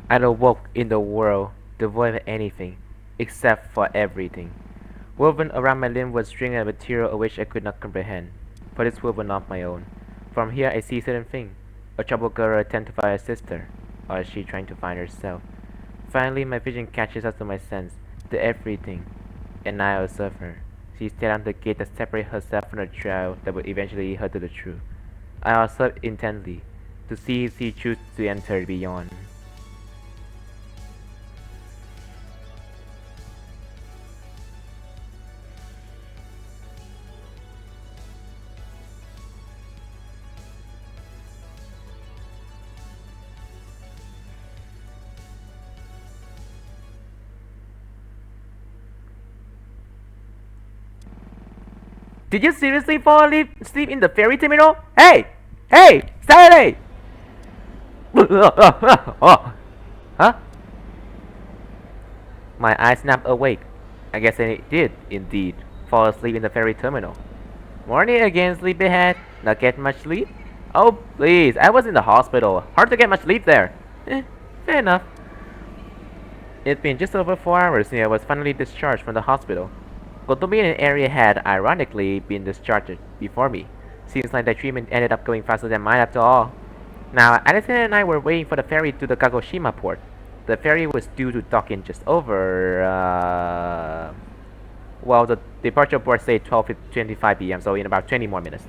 I awoke in the world devoid of anything, except for everything. Woven around my limb was string and material of which I could not comprehend, for this woven of my own. From here I see certain things. A troubled girl attempt to find her sister, or is she trying to find herself? Finally my vision catches up to my sense, the everything, and I observe her. She stared on the gate that separates herself from the trail that would eventually lead her to the truth. I observed intently, to see if she chooses to enter beyond. Did you seriously fall asleep in the ferry terminal? Hey! Hey! Saturday! Huh? My eyes snapped awake. I guess I did, indeed, fall asleep in the ferry terminal. Morning again, sleepyhead. Not get much sleep? Oh, please, I was in the hospital. Hard to get much sleep there. Fair enough. It's been just over 4 hours since I was finally discharged from the hospital. Kotomi and Area had, ironically, been discharged before me. Seems like the treatment ended up going faster than mine after all. Now, Addison and I were waiting for the ferry to the Kagoshima port. The ferry was due to dock in just over, well, the departure port said 12:25 p.m., so in about 20 more minutes.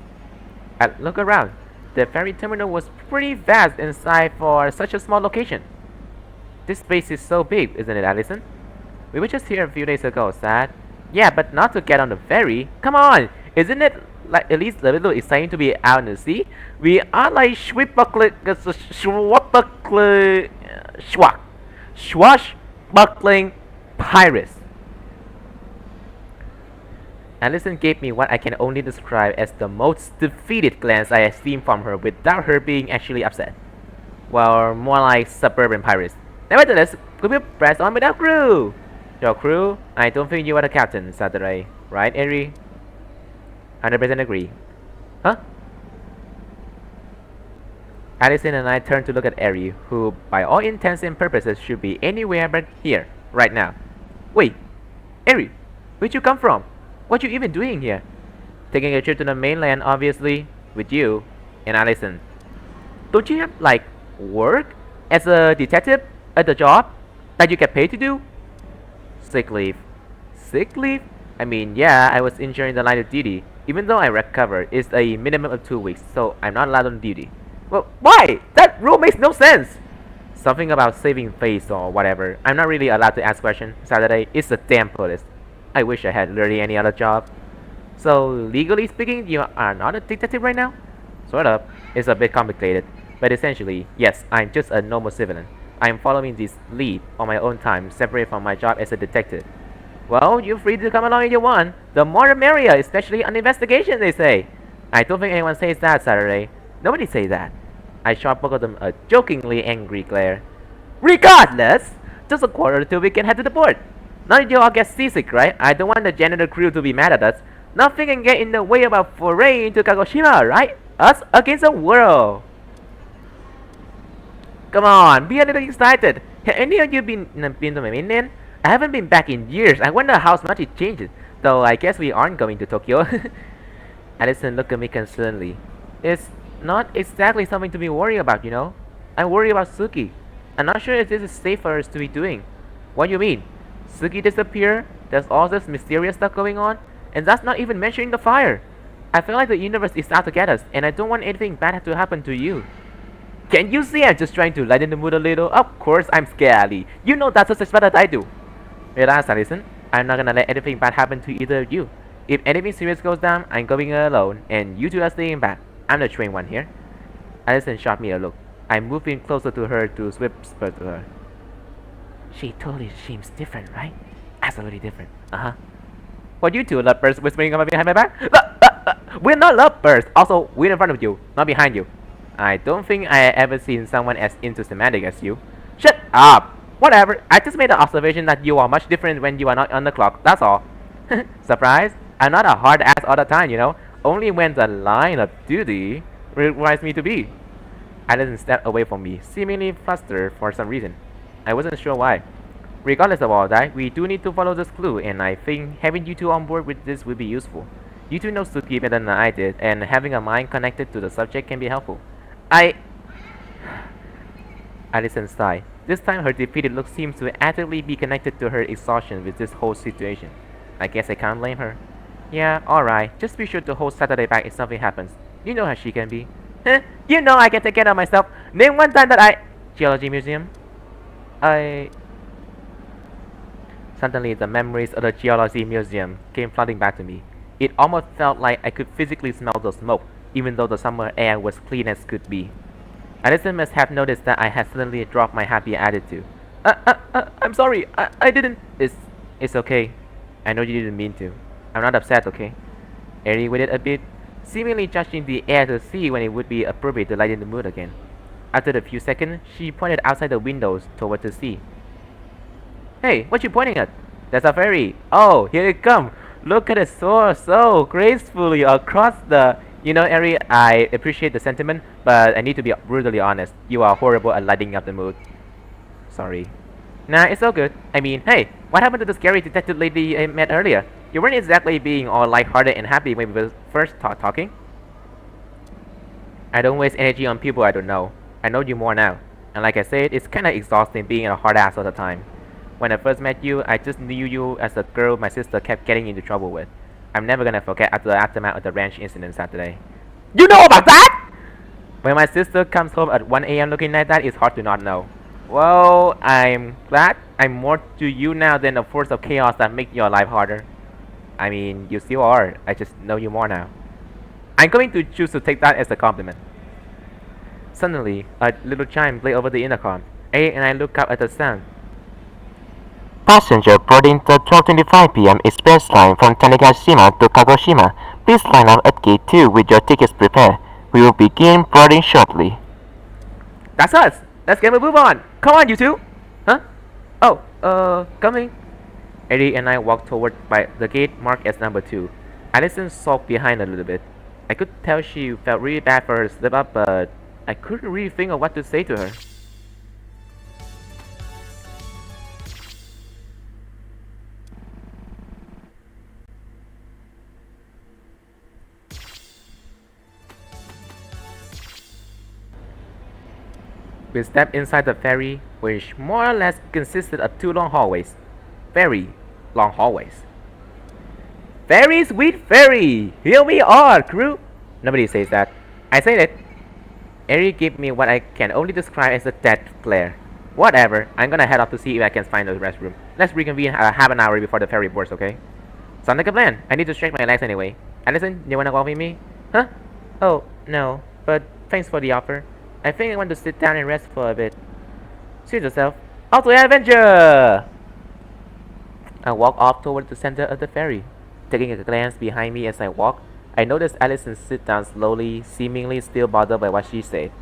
I look around. The ferry terminal was pretty vast inside for such a small location. This space is so big, isn't it, Allison? We were just here a few days ago, sad. Yeah, but not to get on the ferry. Come on! Isn't it like at least a little exciting to be out in the sea? We are like swashbuckling pirates. Allison gave me what I can only describe as the most defeated glance I have seen from her without her being actually upset. Well, more like suburban pirates. Nevertheless, could we press on without crew? Your crew? I don't think you are the captain, Saturday. Right, Eri? 100% agree. Huh? Allison and I turned to look at Eri, who, by all intents and purposes, should be anywhere but here, right now. Wait, Eri, where'd you come from? What you even doing here? Taking a trip to the mainland, obviously, with you and Allison. Don't you have, like, work? As a detective? At the job? That you get paid to do? Sick leave. Sick leave? I mean, yeah, I was injured in the line of duty. Even though I recovered, it's a minimum of 2 weeks, so I'm not allowed on duty. Well, why? That rule makes no sense! Something about saving face or whatever. I'm not really allowed to ask questions. Saturday, it's the damn police. I wish I had literally any other job. So, legally speaking, you are not a detective right now? Sort of. It's a bit complicated. But essentially, yes, I'm just a normal civilian. I'm following this lead on my own time, separate from my job as a detective. Well, you're free to come along if you want. The more the merrier, especially on investigation, they say. I don't think anyone says that, Saturday. Nobody says that. I shot both of them a jokingly angry glare. Regardless, just a quarter till we can head to the port. None of you all get seasick, right? I don't want the janitor crew to be mad at us. Nothing can get in the way of our foray into Kagoshima, right? Us against the world. Come on, be a little excited. Have any of you been to my mainland? I haven't been back in years. I wonder how much it changes. Though I guess we aren't going to Tokyo. Allison looked at me concernedly. It's not exactly something to be worried about, you know. I worry about Suki. I'm not sure if this is safe for us to be doing. What do you mean? Suki disappeared? There's all this mysterious stuff going on? And that's not even mentioning the fire. I feel like the universe is out to get us, and I don't want anything bad to happen to you. Can you see I'm just trying to lighten the mood a little? Of course I'm scared, Ali. You know that's just as bad as I do. Relax, Allison. I'm not gonna let anything bad happen to either of you. If anything serious goes down, I'm going alone, and you two are staying back. I'm the trained one here. Allison shot me a look. I moved in closer to her to whisper to her. She totally seems different, right? Absolutely different. Uh-huh. What you two lovebirds whispering about behind my back? We're not lovebirds. Also, we're in front of you, not behind you. I don't think I ever seen someone as into semantic as you. Shut up! Whatever, I just made the observation that you are much different when you are not on the clock, that's all. Surprise? I'm not a hard ass all the time, you know. Only when the line of duty requires me to be. Allison stepped away from me, seemingly flustered for some reason. I wasn't sure why. Regardless of all that, we do need to follow this clue, and I think having you two on board with this will be useful. You two know Suki better than I did, and having a mind connected to the subject can be helpful. I... Alison sighed. This time her defeated look seems to actively be connected to her exhaustion with this whole situation. I guess I can't blame her. Yeah, alright. Just be sure to hold Saturday back if something happens. You know how she can be. Huh? You know I can take care of myself. Name one time that I... Geology Museum? I... Suddenly, the memories of the Geology Museum came flooding back to me. It almost felt like I could physically smell the smoke, even though the summer air was clean as could be. Alison must have noticed that I had suddenly dropped my happy attitude. I'm sorry. I didn't... It's okay. I know you didn't mean to. I'm not upset, okay? Eri waited a bit, seemingly judging the air to see when it would be appropriate to lighten the mood again. After a few seconds, she pointed outside the windows toward the sea. Hey, what you pointing at? That's a ferry. Oh, here it comes. Look at it soar so gracefully across the... You know, Eri, I appreciate the sentiment, but I need to be brutally honest. You are horrible at lighting up the mood. Sorry. Nah, it's all good. I mean, hey, what happened to the scary detective lady I met earlier? You weren't exactly being all lighthearted and happy when we were first talking. I don't waste energy on people I don't know. I know you more now. And like I said, it's kinda exhausting being a hard ass all the time. When I first met you, I just knew you as the girl my sister kept getting into trouble with. I'm never gonna forget after the aftermath of the ranch incident Saturday. You know about that?! When my sister comes home at 1 a.m. looking like that, it's hard to not know. Well, I'm glad I'm more to you now than a force of chaos that makes your life harder. I mean, you still are. I just know you more now. I'm going to choose to take that as a compliment. Suddenly, a little chime played over the intercom. A and I look up at the sound. Passenger boarding the 12:25 p.m. express line from Tanegashima to Kagoshima. Please line up at gate 2 with your tickets prepared. We will begin boarding shortly. That's us! Let's get a move on! Come on, you two! Huh? Oh, coming. Eddie and I walked toward by the gate marked as number 2. Alison sulked behind a little bit. I could tell she felt really bad for her slip up, but I couldn't really think of what to say to her. We stepped inside the ferry, which more or less consisted of 2 long hallways. Very long hallways. Very sweet ferry! Here we are, crew! Nobody says that. I say it. Eri gave me what I can only describe as a dead glare. Whatever, I'm gonna head off to see if I can find the restroom. Let's reconvene half an hour before the ferry boards, okay? Sounds like a plan. I need to stretch my legs anyway. Alison, you wanna walk with me? Huh? Oh, no. But thanks for the offer. I think I want to sit down and rest for a bit. Suit yourself. Off to adventure! I walked off toward the center of the ferry. Taking a glance behind me as I walked, I noticed Alison sit down slowly, seemingly still bothered by what she said.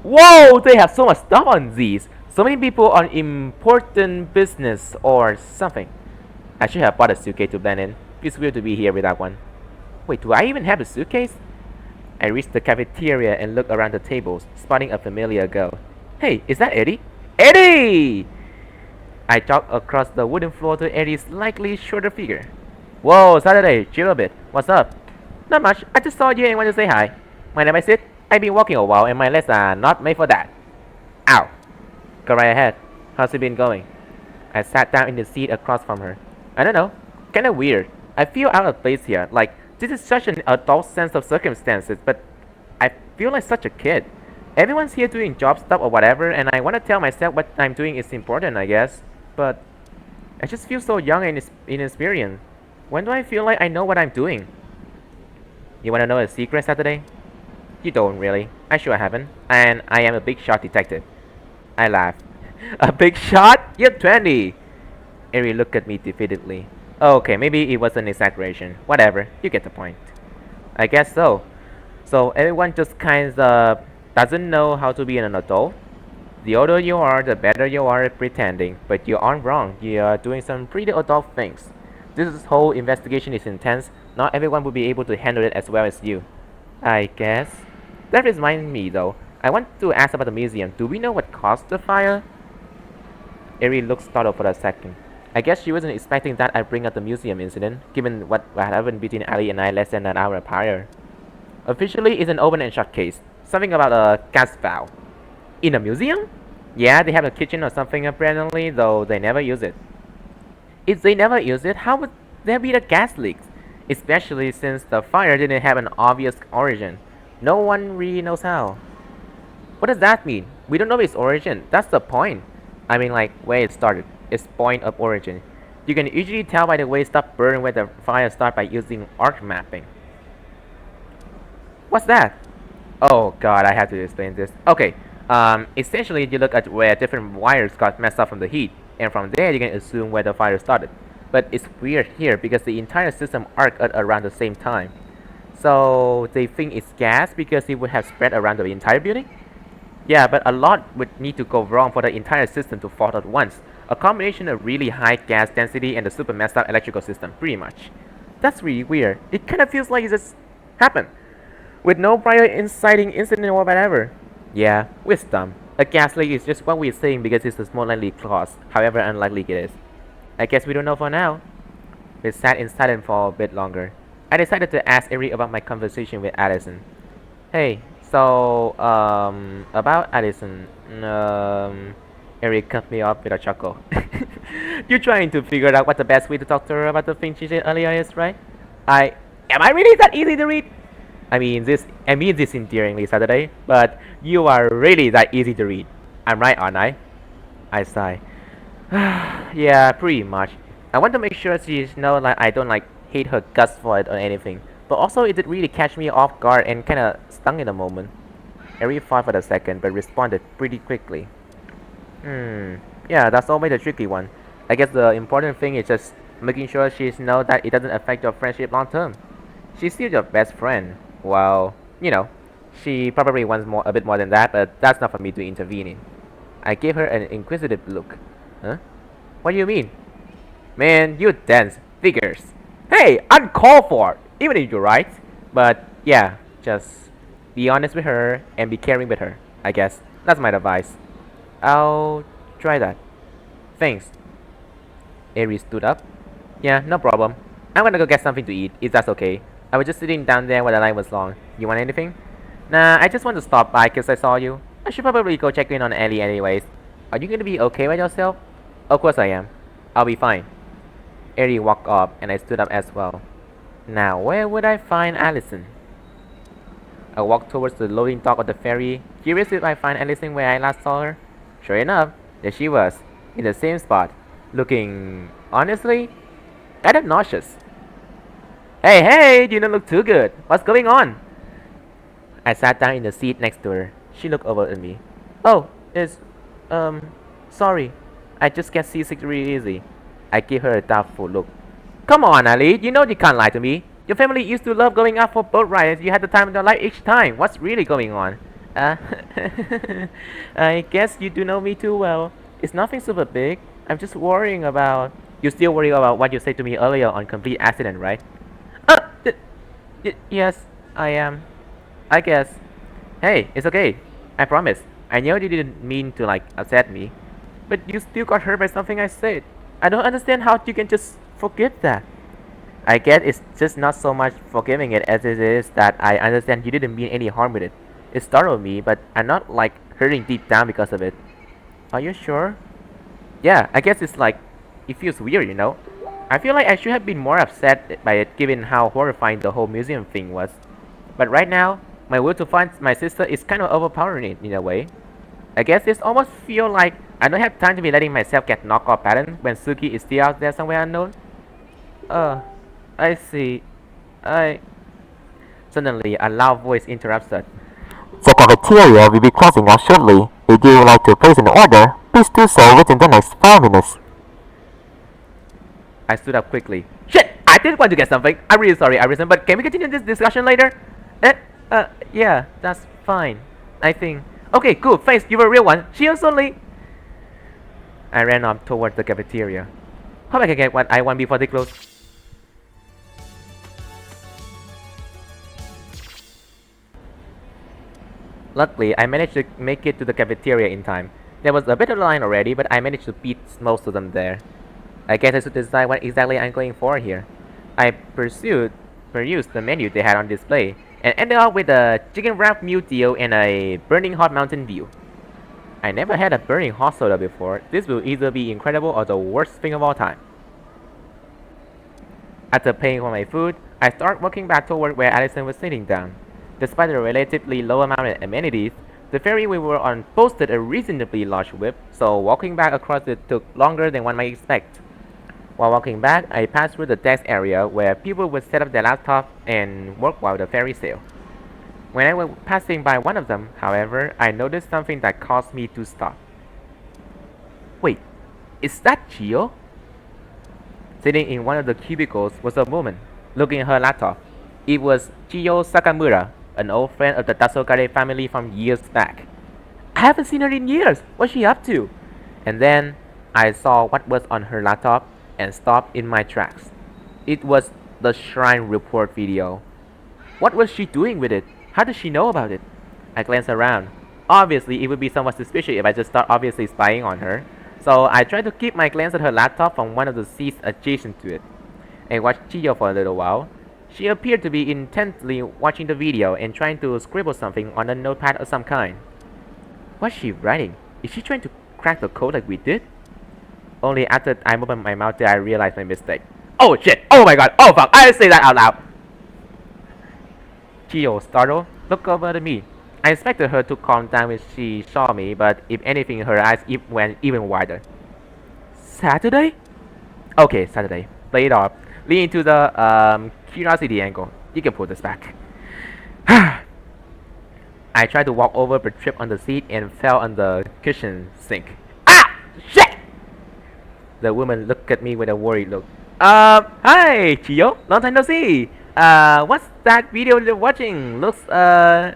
Whoa! They have so much stuff on these! So many people on important business or something. I should have bought a suitcase to blend in. Feels weird to be here without one. Wait, do I even have a suitcase? I reached the cafeteria and looked around the tables, spotting a familiar girl. Hey, is that Eddie? Eddie! I jogged across the wooden floor to Eddie's slightly shorter figure. Whoa, Saturday, chill a bit. What's up? Not much. I just saw you and wanted to say hi. Mind if I sit? I've been walking a while and my legs are not made for that. Ow. Go right ahead. How's it been going? I sat down in the seat across from her. I don't know. Kinda weird. I feel out of place here. Like, this is such an adult sense of circumstances, but I feel like such a kid. Everyone's here doing job stuff or whatever, and I want to tell myself what I'm doing is important, I guess. But I just feel so young and inexperienced. When do I feel like I know what I'm doing? You want to know a secret, Saturday? You don't really. I sure haven't. And I am a big shot detective. I laughed. A big shot? You're 20! Eri looked at me defeatedly. Okay, maybe it was an exaggeration. Whatever, you get the point. I guess so. So everyone just kinda doesn't know how to be an adult. The older you are, the better you are at pretending. But you aren't wrong. You are doing some pretty adult things. This whole investigation is intense. Not everyone will be able to handle it as well as you. I guess. That reminds me though. I want to ask about the museum. Do we know what caused the fire? Eri looked startled for a second. I guess she wasn't expecting that I'd bring up the museum incident, given what happened between Ali and I less than an hour prior. Officially, it's an open and shut case. Something about a gas valve. In a museum? Yeah, they have a kitchen or something apparently, though they never use it. If they never use it, how would there be the gas leaks? Especially since the fire didn't have an obvious origin. No one really knows how. What does that mean? We don't know its origin. That's the point. I mean, like, where it started. Its point of origin. You can usually tell by the way stuff burn where the fire started by using arc mapping. What's that? Oh god, I have to explain this. Okay, essentially you look at where different wires got messed up from the heat, and from there you can assume where the fire started. But it's weird here because the entire system arced at around the same time. So they think it's gas because it would have spread around the entire building? Yeah, but a lot would need to go wrong for the entire system to fault at once. A combination of really high gas density and the super messed up electrical system, pretty much. That's really weird. It kind of feels like it just happened, with no prior inciting incident or whatever. Yeah, wisdom. A gas leak is just what we're saying because it's the most likely cause, however unlikely it is. I guess we don't know for now. We sat in silence for a bit longer. I decided to ask Eric about my conversation with Addison. Hey, so, about Addison, Eric cut me off with a chuckle. You're trying to figure out what the best way to talk to her about the thing she said earlier is, right? Am I really that easy to read? I mean this endearingly, Saturday, but you are really that easy to read. I'm right, aren't I? I sigh. Yeah, pretty much. I want to make sure she knows like I don't like hate her guts for it or anything. But also it did really catch me off guard and kinda stung in a moment. Harry thought for a second but responded pretty quickly. Yeah, that's always the tricky one. I guess the important thing is just making sure she knows that it doesn't affect your friendship long term. She's still your best friend. Well, you know, she probably wants a bit more than that, but that's not for me to intervene in. I gave her an inquisitive look. Huh? What do you mean? Man, you dense figures. Hey, uncalled for, even if you're right. But yeah, just be honest with her and be caring with her, I guess. That's my advice. I'll try that. Thanks. Aries stood up. Yeah, no problem. I'm gonna go get something to eat, if that's okay. I was just sitting down there while the line was long. You want anything? Nah, I just want to stop by because I saw you. I should probably go check in on Ellie anyways. Are you gonna be okay with yourself? Of course I am. I'll be fine. Ellie walked up and I stood up as well. Now, where would I find Allison? I walked towards the loading dock of the ferry, curious if I find Allison where I last saw her. Sure enough, there she was, in the same spot, looking, honestly, kind of nauseous. Hey, hey, you don't look too good. What's going on? I sat down in the seat next to her. She looked over at me. Oh, sorry. I just get seasick really easy. I gave her a doubtful look. Come on, Ali, you know you can't lie to me. Your family used to love going out for boat rides. You had the time of your life each time. What's really going on? I guess you do know me too well. It's nothing super big. I'm just worrying about... You still worry about what you said to me earlier on complete accident, right? Yes, I am. I guess. Hey, it's okay. I promise. I know you didn't mean to like upset me. But you still got hurt by something I said. I don't understand how you can just forgive that. I guess it's just not so much forgiving it as it is that I understand you didn't mean any harm with it. It startled me, but I'm not like hurting deep down because of it. Are you sure? Yeah, I guess it's like, it feels weird, you know? I feel like I should have been more upset by it given how horrifying the whole museum thing was. But right now, my will to find my sister is kind of overpowering it in a way. I guess it's almost feel like I don't have time to be letting myself get knocked off balance when Suki is still out there somewhere unknown. I see. Suddenly, a loud voice interrupts us. The cafeteria will be closing out shortly. If you would like to place an order, please do so within the next 5 minutes. I stood up quickly. Shit! I did want to get something. I'm really sorry, Arison, but can we continue this discussion later? Yeah, that's fine. I think. Okay, cool, thanks, you're a real one. Cheers, only. I ran up towards the cafeteria. Hope I can get what I want before they close. Luckily, I managed to make it to the cafeteria in time. There was a bit of a line already, but I managed to beat most of them there. I guess I should decide what exactly I'm going for here. I perused the menu they had on display, and ended up with a chicken wrap meal deal and a burning hot Mountain Dew. I never had a burning hot soda before. This will either be incredible or the worst thing of all time. After paying for my food, I start walking back toward where Allison was sitting down. Despite the relatively low amount of amenities, the ferry we were on boasted a reasonably large whip, so walking back across it took longer than one might expect. While walking back, I passed through the desk area where people would set up their laptops and work while the ferry sailed. When I was passing by one of them, however, I noticed something that caused me to stop. Wait, is that Chio? Sitting in one of the cubicles was a woman, looking at her laptop. It was Chiyo Sakamura, an old friend of the Tasokare family from years back. I haven't seen her in years. What's she up to? And then I saw what was on her laptop and stopped in my tracks. It was the Shrine Report video. What was she doing with it? How did she know about it? I glanced around. Obviously, it would be somewhat suspicious if I just start obviously spying on her. So I tried to keep my glance at her laptop from one of the seats adjacent to it. I watched Chiyo for a little while. She appeared to be intently watching the video and trying to scribble something on a notepad of some kind. What's she writing? Is she trying to crack the code like we did? Only after I opened my mouth did I realize my mistake. Oh shit! Oh my god! Oh fuck! I didn't say that out loud! Chiyo, startled, looked over at me. I expected her to calm down when she saw me, but if anything, her eyes went even wider. Saturday? Okay, Saturday. Play it off. Lean into the curiosity angle. You can pull this back. I tried to walk over but tripped on the seat and fell on the kitchen sink. Ah! Shit! The woman looked at me with a worried look. Hi, Chiyo. Long time no see. What's that video you're watching? Looks,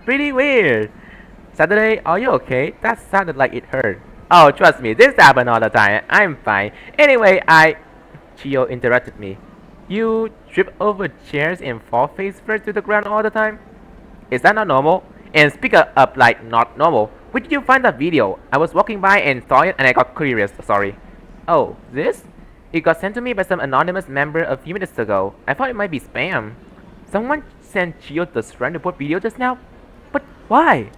pretty weird. Saturday, are you okay? That sounded like it hurt. Oh, trust me, this happens all the time. I'm fine. Anyway, Chiyo interrupted me. You trip over chairs and fall face first to the ground all the time? Is that not normal? And speak up like not normal. Where did you find that video? I was walking by and saw it and I got curious, sorry. Oh, this? It got sent to me by some anonymous member a few minutes ago. I thought it might be spam. Someone sent Chiyo the Shrine Report video just now? But why?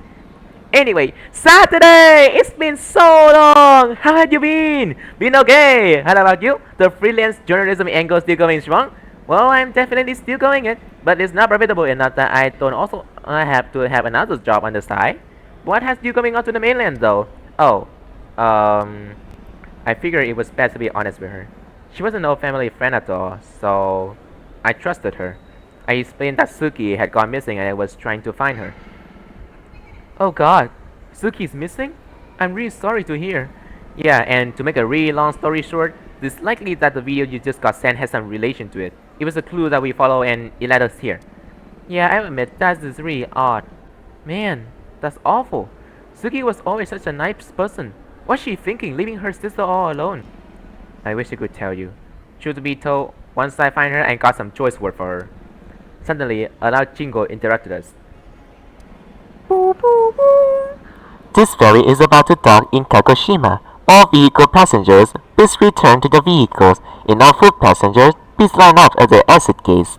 Anyway, Saturday! It's been so long! How have you been? Been okay? How about you? The freelance journalism angle still going strong? Well, I'm definitely still going it, but it's not profitable enough that I don't also have to have another job on the side. What has you coming out to the mainland though? Oh, I figured it was best to be honest with her. She wasn't no family friend at all, so I trusted her. I explained that Suki had gone missing and I was trying to find her. Oh god, Suki's missing? I'm really sorry to hear. Yeah, and to make a really long story short, it's likely that the video you just got sent has some relation to it. It was a clue that we follow and it led us here. Yeah, I admit, that is really odd. Man, that's awful. Suki was always such a nice person. What's she thinking, leaving her sister all alone? I wish I could tell you. Truth be told, once I find her, I got some choice word for her. Suddenly, a loud jingle interrupted us. Boo, boo, boo. This ferry is about to dock in Kagoshima. All vehicle passengers, please return to the vehicles, and all foot passengers, please line up at the exit gates.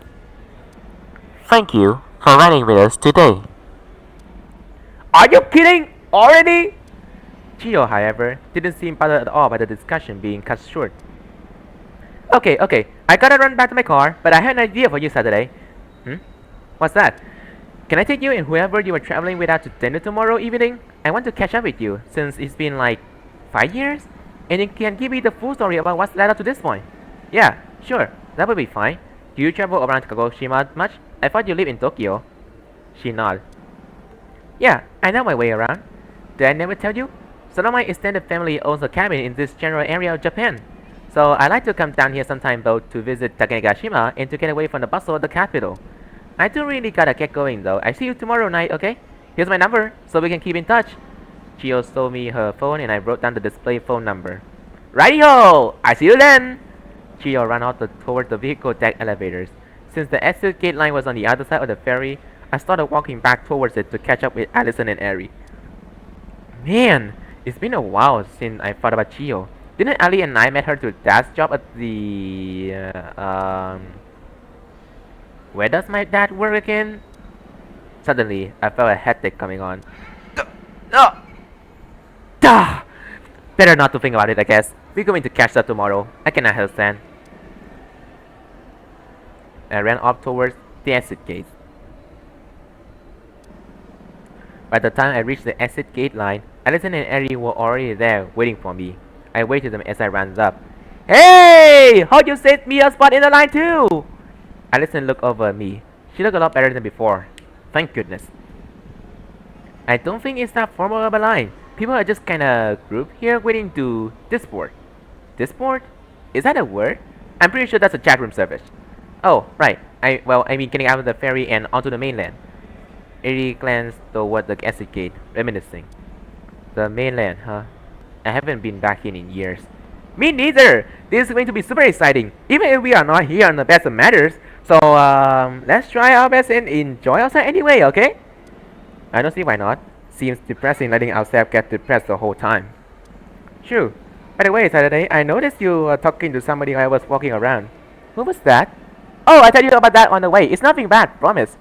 Thank you for riding with us today. Are you kidding? Already? Chiyo, however, didn't seem bothered at all by the discussion being cut short. Okay, I gotta run back to my car, but I had an idea for you Saturday. What's that? Can I take you and whoever you are traveling with out to dinner tomorrow evening? I want to catch up with you, since it's been like 5 years? And you can give me the full story about what's led up to this point. Yeah, sure, that would be fine. Do you travel around Kagoshima much? I thought you live in Tokyo. She nodded. Yeah, I know my way around. Did I never tell you? Some of my extended family owns a cabin in this general area of Japan. So I like to come down here sometime both to visit Takegashima and to get away from the bustle of the capital. I do really gotta get going though. I see you tomorrow night, okay? Here's my number, so we can keep in touch. Chiyo stole me her phone and I wrote down the display phone number. Righty-ho! I see you then! Chiyo ran out toward the vehicle deck elevators. Since the exit gate line was on the other side of the ferry, I started walking back towards it to catch up with Allison and Ari. Man, it's been a while since I thought about Chio. Didn't Ali and I met her to dad's job at the where does my dad work again? Suddenly, I felt a headache coming on. Oh, duh! Better not to think about it, I guess. We're going to catch that tomorrow. I cannot understand. I ran off towards the exit gate. By the time I reached the exit gate line, Alison and Ari were already there waiting for me. I waited them as I ran up. Hey! How'd you save me a spot in the line too? Alison looked over at me. She looked a lot better than before. Thank goodness. I don't think it's that formal of a line. People are just kinda grouped here waiting to disport. Disport? Is that a word? I'm pretty sure that's a chat room service. Oh, right. I mean getting out of the ferry and onto the mainland. Ari glanced toward the exit gate, reminiscing. The mainland, huh? I haven't been back in years. Me neither! This is going to be super exciting, even if we are not here on the best of matters. So, let's try our best and enjoy ourselves anyway, okay? I don't see why not. Seems depressing letting ourselves get depressed the whole time. True. By the way, Saturday, I noticed you were talking to somebody while I was walking around. Who was that? Oh, I tell you about that on the way. It's nothing bad, promise.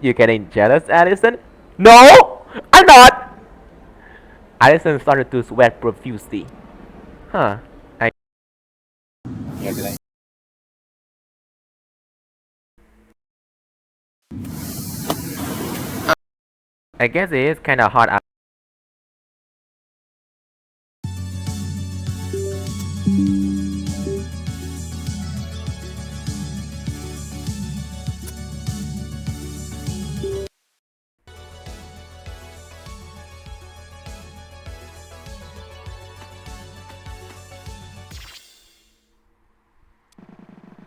You getting jealous, Allison? No! I'm not! Allison started to sweat profusely. Huh. I guess it is kinda hot out.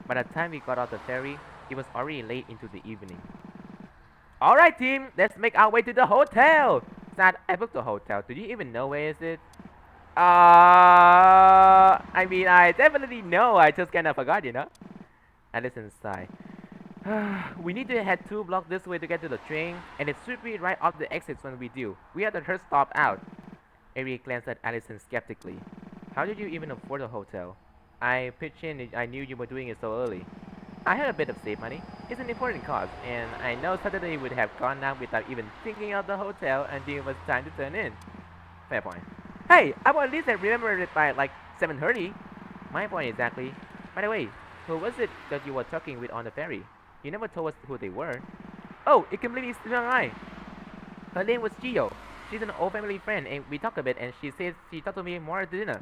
By the time we got off the ferry, it was already late into the evening. Alright team, let's make our way to the hotel! Sad, I booked the hotel. Do you even know where is it? I mean, I definitely know. I just kinda forgot, you know? Allison sighed. We need to head 2 blocks this way to get to the train, and it should be right off the exits when we do. We are the third stop out. Eric glanced at Allison skeptically. How did you even afford a hotel? I pitched in. I knew you were doing it so early. I had a bit of save money. It's an important cause, and I know Saturday would have gone down without even thinking of the hotel until it was time to turn in. Fair point. Hey, I would at least have remembered it by like 7:30. My point exactly. By the way, who was it that you were talking with on the ferry? You never told us who they were. Oh, it completely slipped my mind. Her name was Gio. She's an old family friend, and we talked a bit, and she says she talked to me more at dinner.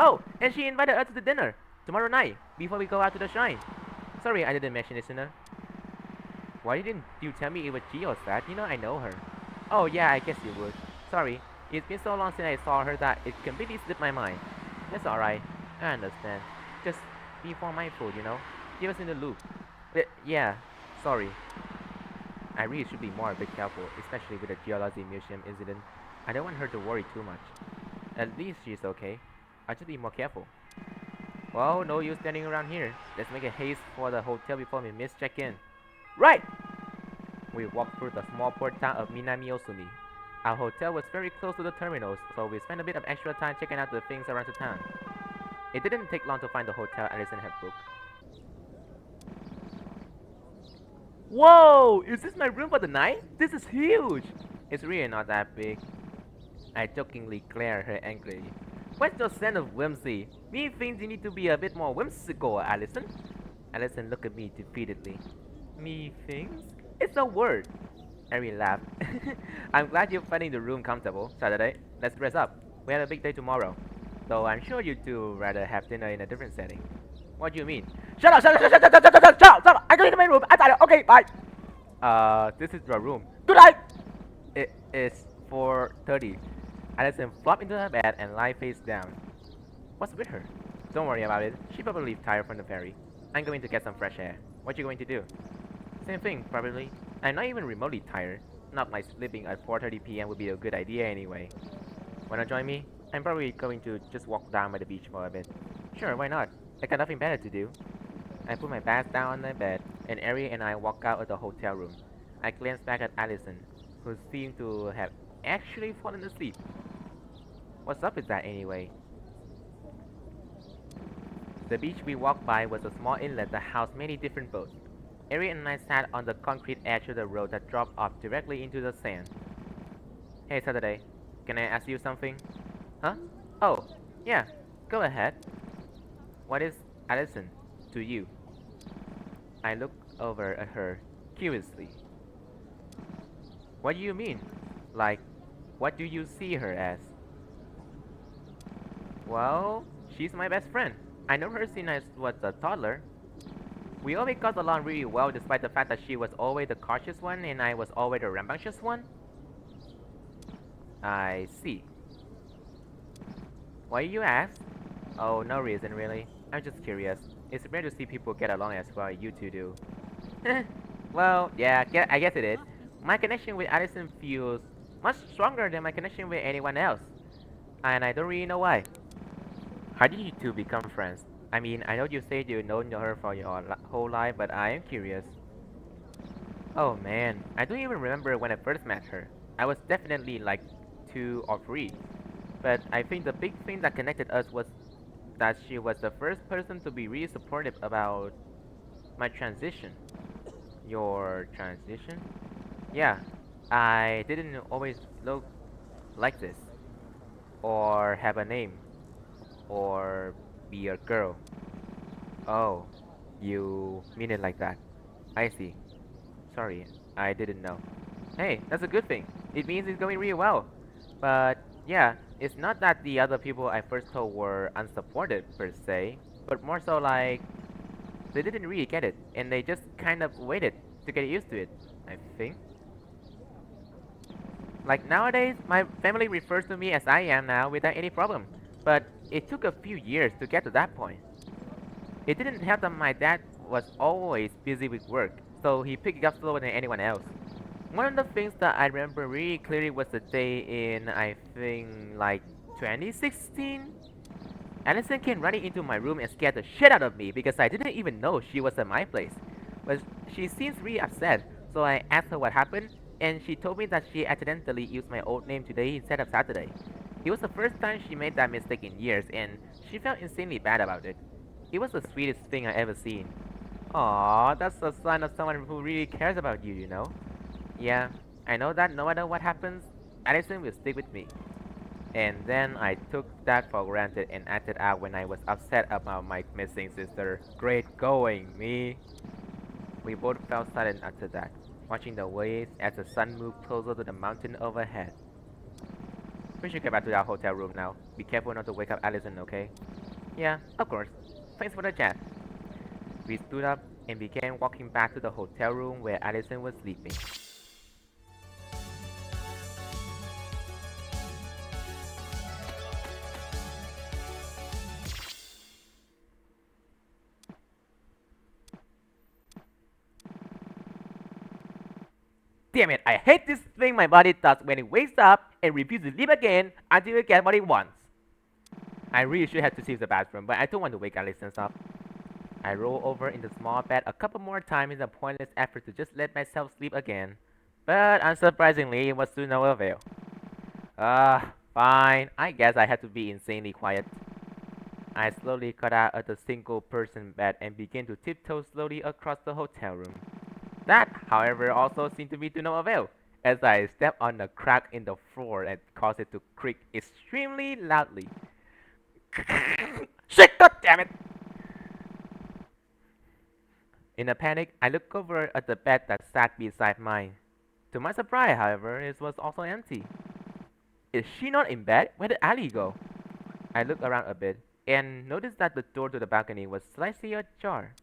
Oh, and she invited us to the dinner tomorrow night before we go out to the shrine. Sorry, I didn't mention it sooner. Why didn't you tell me it was Gio's dad? You know I know her. Oh yeah, I guess you would. Sorry, it's been so long since I saw her that it completely slipped my mind. That's alright. I understand. Just be more mindful, you know? Keep us in the loop. Yeah, sorry. I really should be more a bit careful, especially with the geology museum incident. I don't want her to worry too much. At least she's okay. I should be more careful. Well, no use standing around here. Let's make a haste for the hotel before we miss check-in. Right! We walked through the small port town of Minami Osumi. Our hotel was very close to the terminals, so we spent a bit of extra time checking out the things around the town. It didn't take long to find the hotel Allison had booked. Whoa! Is this my room for the night? This is huge! It's really not that big. I jokingly glared at her angrily. What's your sense of whimsy? Me thinks you need to be a bit more whimsical, Allison. Allison looked at me defeatedly. Me thinks? It's a word. Harry laughed. I'm glad you're finding the room comfortable, Saturday. Let's dress up. We have a big day tomorrow. Though I'm sure you two rather have dinner in a different setting. What do you mean? Shut up! Shut up! Shut up! Shut up! Shut up! Shut up! I go to my room. I thought, okay, bye. This is your room. Good night. It is 4:30. Allison flopped into her bed and lay face down. What's with her? Don't worry about it. She probably tired from the ferry. I'm going to get some fresh air. What you going to do? Same thing, probably. I'm not even remotely tired. Not like sleeping at 4:30 p.m. would be a good idea anyway. Wanna join me? I'm probably going to just walk down by the beach for a bit. Sure, why not? I got nothing better to do. I put my bags down on my bed, and Ari and I walk out of the hotel room. I glanced back at Allison, who seemed to have actually fallen asleep. What's up with that anyway? The beach we walked by was a small inlet that housed many different boats. Ari and I sat on the concrete edge of the road that dropped off directly into the sand. Hey Saturday, can I ask you something? Huh? Oh, yeah, go ahead. What is Allison to you? I looked over at her curiously. What do you mean? Like, what do you see her as? Well, she's my best friend. I know her since I was a toddler. We always got along really well despite the fact that she was always the cautious one and I was always the rambunctious one. I see. Why you ask? Oh, no reason really. I'm just curious. It's rare to see people get along as well as you two do. Well, yeah, I guess it is. My connection with Addison feels much stronger than my connection with anyone else. And I don't really know why. How did you two become friends? I mean, I know you said you've known her for your whole life, but I am curious. Oh man, I don't even remember when I first met her. I was definitely like 2 or 3. But I think the big thing that connected us was that she was the first person to be really supportive about my transition. Your transition? Yeah, I didn't always look like this, or have a name, or be a girl. Oh, you mean it like that. I see. Sorry, I didn't know. Hey, that's a good thing. It means it's going really well. But yeah, it's not that the other people I first told were unsupported per se, but more so like they didn't really get it, and they just kind of waited to get used to it, I think. Like nowadays, my family refers to me as I am now without any problem. But it took a few years to get to that point. It didn't help that my dad was always busy with work, so he picked it up slower than anyone else. One of the things that I remember really clearly was the day in, I think, like 2016. Allison came running into my room and scared the shit out of me because I didn't even know she was at my place. But she seems really upset, so I asked her what happened, and she told me that she accidentally used my old name today instead of Saturday. It was the first time she made that mistake in years, and she felt insanely bad about it. It was the sweetest thing I ever seen. Aww, that's a sign of someone who really cares about you, you know? Yeah, I know that no matter what happens, Allison will stick with me. And then I took that for granted and acted out when I was upset about my missing sister. Great going, me! We both fell silent after that, watching the waves as the sun moved closer to the mountain overhead. We should get back to our hotel room now. Be careful not to wake up Allison, okay? Yeah, of course. Thanks for the chat. We stood up and began walking back to the hotel room where Allison was sleeping. Damn it, I hate this thing my body does when it wakes up and refuses to sleep again until it gets what it wants. I really should have to use the bathroom, but I don't want to wake Allison up. I rolled over in the small bed a couple more times in a pointless effort to just let myself sleep again. But unsurprisingly, it was to no avail. Fine. I guess I had to be insanely quiet. I slowly got out of the single-person bed and began to tiptoe slowly across the hotel room. That, however, also seemed to be to no avail, as I stepped on a crack in the floor and caused it to creak extremely loudly. Shit, god damn it! In a panic, I looked over at the bed that sat beside mine. To my surprise, however, it was also empty. Is she not in bed? Where did Ali go? I looked around a bit and noticed that the door to the balcony was slightly ajar.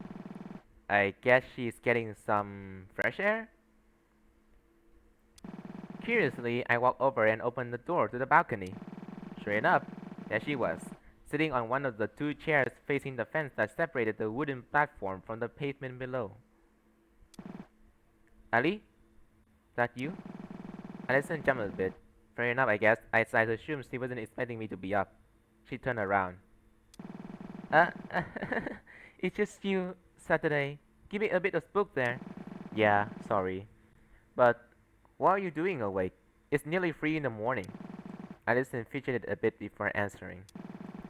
I guess she's getting some fresh air? Curiously, I walked over and opened the door to the balcony. Sure enough, there she was, sitting on one of the 2 chairs facing the fence that separated the wooden platform from the pavement below. Ali? That you? Alison jumped a bit. Fair enough, I guess, as I assumed she wasn't expecting me to be up. She turned around. Uh, it's just you, Saturday. Give me a bit of spook there. Yeah, sorry. But what are you doing awake? It's nearly 3 in the morning. Allison fidgeted a bit before answering.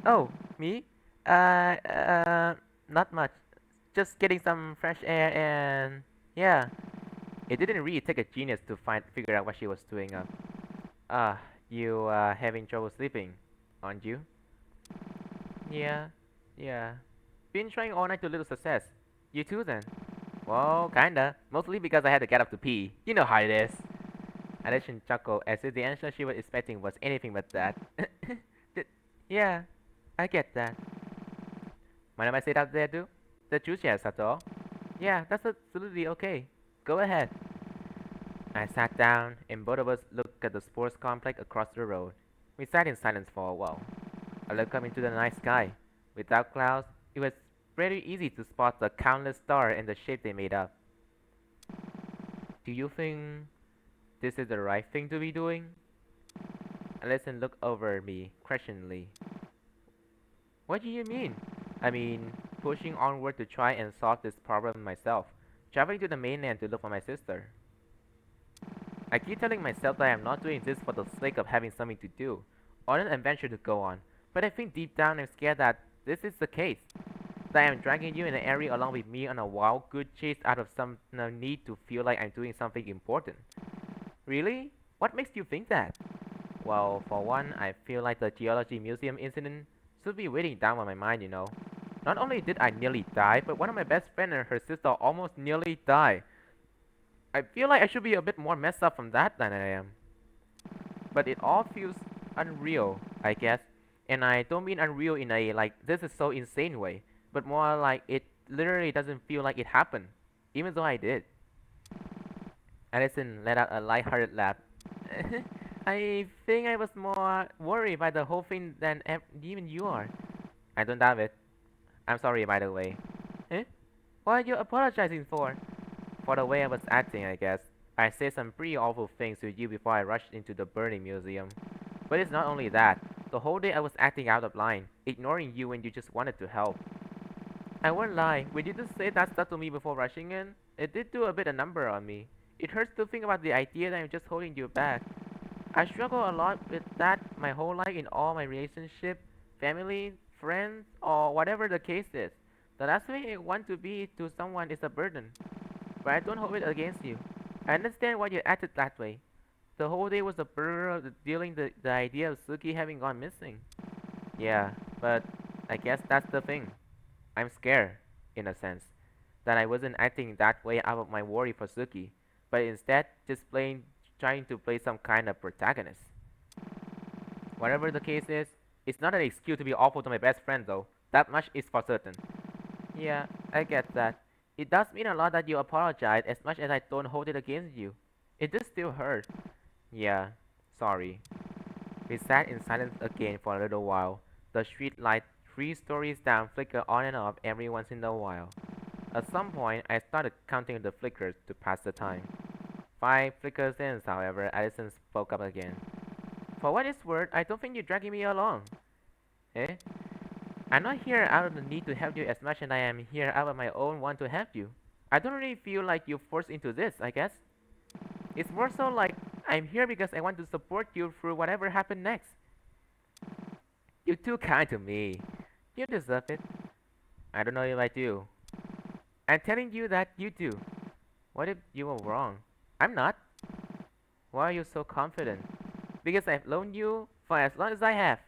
Oh, me? Uh, uh, not much. Just getting some fresh air and yeah. It didn't really take a genius to figure out what she was doing up. Ah, you having trouble sleeping, aren't you? Yeah, yeah. Been trying all night to little success. You too then? Well, kinda. Mostly because I had to get up to pee. You know how it is. Alison chuckled as if the answer she was expecting was anything but that. Yeah, I get that. Mind if I sit out there too? The truth, yes, after all. Yeah, that's absolutely okay. Go ahead. I sat down, and both of us looked at the sports complex across the road. We sat in silence for a while. I looked up into the night sky. Without clouds, it was very easy to spot the countless stars and the shape they made up. Do you think this is the right thing to be doing? Alison looked over at me questioningly. What do you mean? I mean, pushing onward to try and solve this problem myself, traveling to the mainland to look for my sister. I keep telling myself that I am not doing this for the sake of having something to do, or an adventure to go on, but I think deep down I'm scared that this is the case. That I am dragging you in the area along with me on a wild goose chase out of some need to feel like I'm doing something important. Really? What makes you think that? Well, for one, I feel like the Geology Museum incident should be weighing down on my mind, you know. Not only did I nearly die, but one of my best friends and her sister almost nearly died. I feel like I should be a bit more messed up from that than I am. But it all feels unreal, I guess. And I don't mean unreal in a like this is so insane way, but more like it literally doesn't feel like it happened, even though I did. Allison let out a light-hearted laugh. I think I was more worried by the whole thing than even you are. I don't doubt it. I'm sorry, by the way. Eh? What are you apologizing for? For the way I was acting, I guess. I said some pretty awful things to you before I rushed into the burning museum. But it's not only that. The whole day I was acting out of line, ignoring you when you just wanted to help. I won't lie, when you just say that stuff to me before rushing in, it did do a bit of number on me. It hurts to think about the idea that I'm just holding you back. I struggle a lot with that my whole life in all my relationships, family, friends, or whatever the case is. The last thing I want to be to someone is a burden, but I don't hold it against you. I understand why you acted that way. The whole day was a blur of dealing the idea of Suki having gone missing. Yeah, but I guess that's the thing. I'm scared, in a sense, that I wasn't acting that way out of my worry for Suki, but instead just trying to play some kind of protagonist. Whatever the case is, it's not an excuse to be awful to my best friend though. That much is for certain. Yeah, I get that. It does mean a lot that you apologize as much as I don't hold it against you. It does still hurt. Yeah, sorry. We sat in silence again for a little while. The street light 3 stories down flickered on and off every once in a while. At some point, I started counting the flickers to pass the time. 5 flickers in, however, Allison spoke up again. For what it's worth, I don't think you're dragging me along. Eh? I'm not here out of the need to help you as much as I am here out of my own want to help you. I don't really feel like you're forced into this, I guess. It's more so like I'm here because I want to support you through whatever happens next. You're too kind to me. You deserve it. I don't know if I do. I'm telling you that you do. What if you were wrong? I'm not. Why are you so confident? Because I've known you for as long as I have.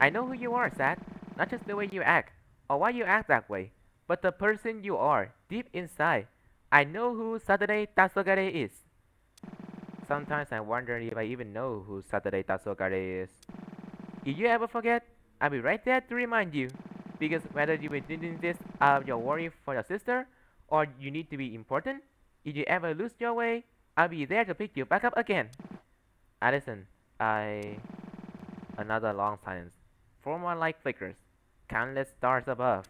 I know who you are, Sad. Not just the way you act, or why you act that way, but the person you are, deep inside. I know who Saturday Tasogare is. Sometimes I wonder if I even know who Saturday Tasogare is. If you ever forget, I'll be right there to remind you. Because whether you were doing this out of your worry for your sister, or you need to be important, if you ever lose your way, I'll be there to pick you back up again. Addison, I... Another long silence. 4 more light flickers. Countless stars above.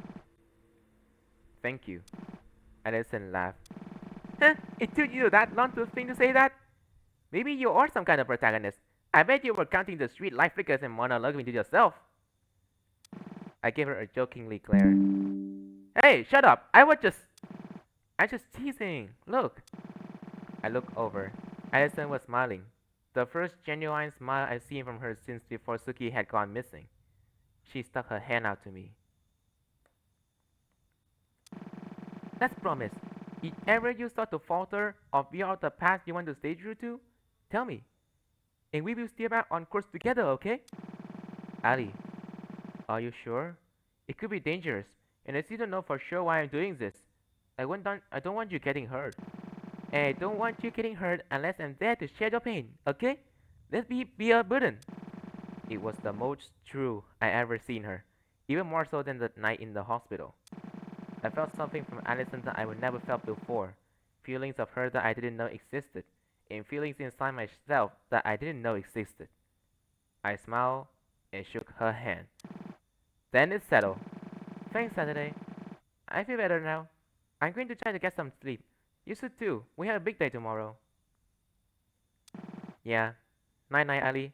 Thank you. Addison laughed. Huh? It took you that long to think to say that? Maybe you are some kind of protagonist. I bet you were counting the street light flickers and monologuing to yourself. I gave her a jokingly glare. Hey, shut up! I was just teasing. Look. I looked over. Allison was smiling. The first genuine smile I'd seen from her since before Suki had gone missing. She stuck her hand out to me. Let's promise. If ever you start to falter or veer out the path you want to stay true to, tell me. And we will steer back on course together, okay? Ali, are you sure? It could be dangerous, and I still don't know for sure why I'm doing this. I don't want you getting hurt. And I don't want you getting hurt unless I'm there to share your pain, okay? Let's be a burden. It was the most true I ever seen her, even more so than the night in the hospital. I felt something from Allison that I would never felt before, feelings of her that I didn't know existed, and feelings inside myself that I didn't know existed. I smiled and shook her hand. Then it settled. Thanks, Saturday. I feel better now. I'm going to try to get some sleep. You should too. We have a big day tomorrow. Yeah. Night night, Ali.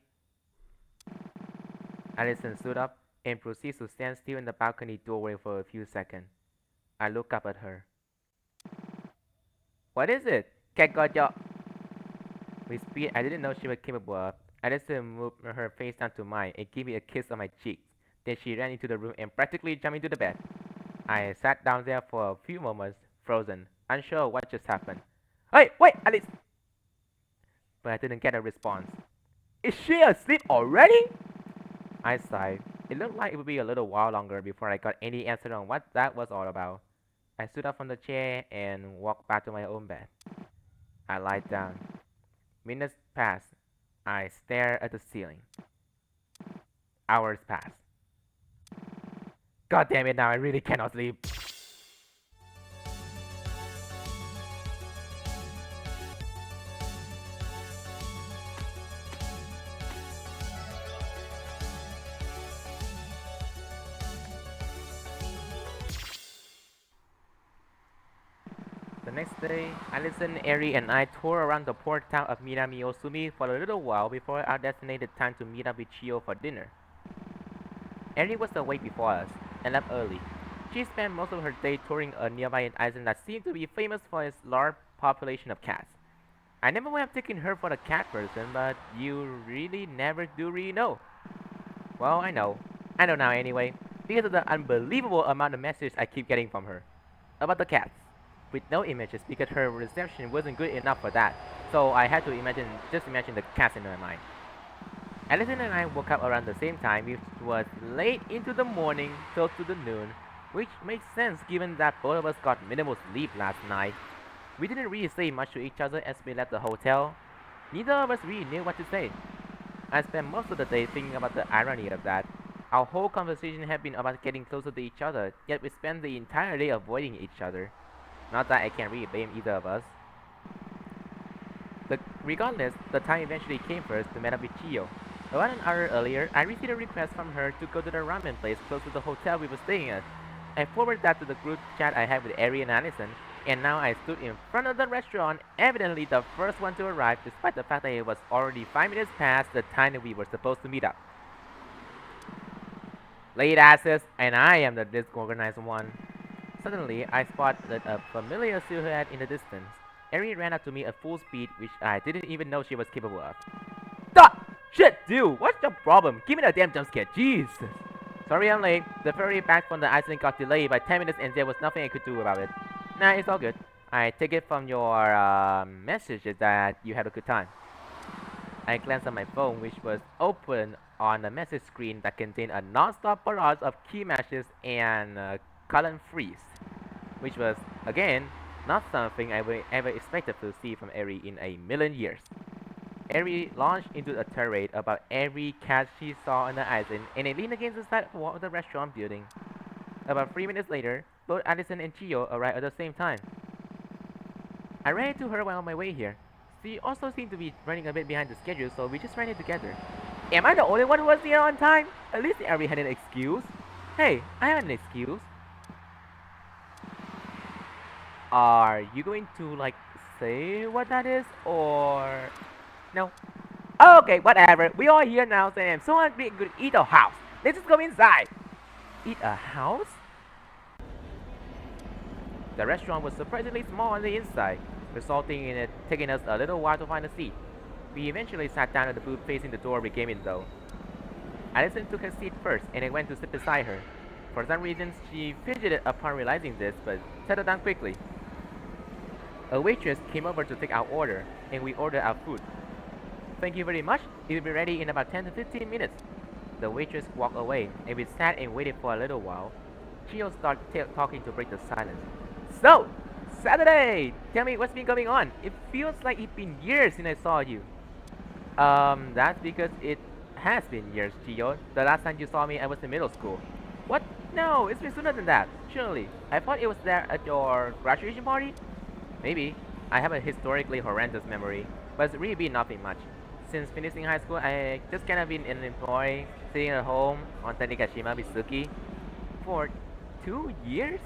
Allison stood up and proceeded to stand still in the balcony doorway for a few seconds. I looked up at her. What is it? Cat got your... With speed I didn't know she was capable of, Allison moved her face down to mine and gave me a kiss on my cheeks. Then she ran into the room and practically jumped into the bed. I sat down there for a few moments, frozen, unsure what just happened. Hey, wait, Alice! But I didn't get a response. Is she asleep already? I sighed. It looked like it would be a little while longer before I got any answer on what that was all about. I stood up from the chair and walked back to my own bed. I lied down. Minutes passed. I stared at the ceiling. Hours passed. God damn it, now I really cannot sleep. The next day, Allison, Eri, and I toured around the port town of Minami Osumi for a little while before our designated time to meet up with Chio for dinner. Eri was awake before us and left early. She spent most of her day touring a nearby island that seemed to be famous for its large population of cats. I never would have taken her for a cat person, but you really never do really know. Well, I know. I know now anyway, because of the unbelievable amount of messages I keep getting from her. About the cats. With no images because her reception wasn't good enough for that, so I had to just imagine the cats in my mind. Allison and I woke up around the same time, which was late into the morning, close to the noon, which makes sense given that both of us got minimal sleep last night. We didn't really say much to each other as we left the hotel. Neither of us really knew what to say. I spent most of the day thinking about the irony of that. Our whole conversation had been about getting closer to each other, yet we spent the entire day avoiding each other. Not that I can really blame either of us. Regardless, the time eventually came for us to meet up with Chio. About an hour earlier, I received a request from her to go to the ramen place close to the hotel we were staying at. I forwarded that to the group chat I had with Eri and Allison, and now I stood in front of the restaurant, evidently the first one to arrive, despite the fact that it was already 5 minutes past the time that we were supposed to meet up. Late asses, and I am the disorganized one. Suddenly, I spotted a familiar silhouette in the distance. Eri ran up to me at full speed, which I didn't even know she was capable of. Stop! Shit, dude, what's your problem? Give me the damn jump scare, jeez! Sorry I'm late. The ferry back from the island got delayed by 10 minutes and there was nothing I could do about it. Nah, it's all good. I take it from your messages that you had a good time. I glanced at my phone, which was open on a message screen that contained a non-stop barrage of key matches and column freeze, which was, again, not something I would ever expected to see from Eri in a million years. Eri launched into a tirade about every cat she saw on the island, and it leaned against the side wall of the restaurant building. About 3 minutes later, both Allison and Chio arrived at the same time. I ran into her while on my way here. She also seemed to be running a bit behind the schedule, so we just ran it together. Am I the only one who was here on time? At least Eri had an excuse. Hey, I have an excuse. Are you going to, like, say what that is, or... No? Okay, whatever. We all here now, so I'm so hungry and could eat a house. Let's just go inside. Eat a house? The restaurant was surprisingly small on the inside. resulting in it taking us a little while to find a seat. We eventually sat down at the booth facing the door we came in though. Alison took her seat first and I went to sit beside her. For some reason, she fidgeted upon realizing this, but settled down quickly. A waitress came over to take our order, and we ordered our food. Thank you very much. It will be ready in about 10 to 15 minutes. The waitress walked away, and we sat and waited for a little while. Chio started talking to break the silence. So, Saturday! Tell me what's been going on. It feels like it's been years since I saw you. That's because it has been years, Chio. The last time you saw me, I was in middle school. What? No, it's been sooner than that. Surely. I thought it was there at your graduation party? Maybe. I have a historically horrendous memory, but it's really been nothing much. Since finishing high school, I just kind of been an employee, sitting at home on Tanigashima with Suki. For 2 years?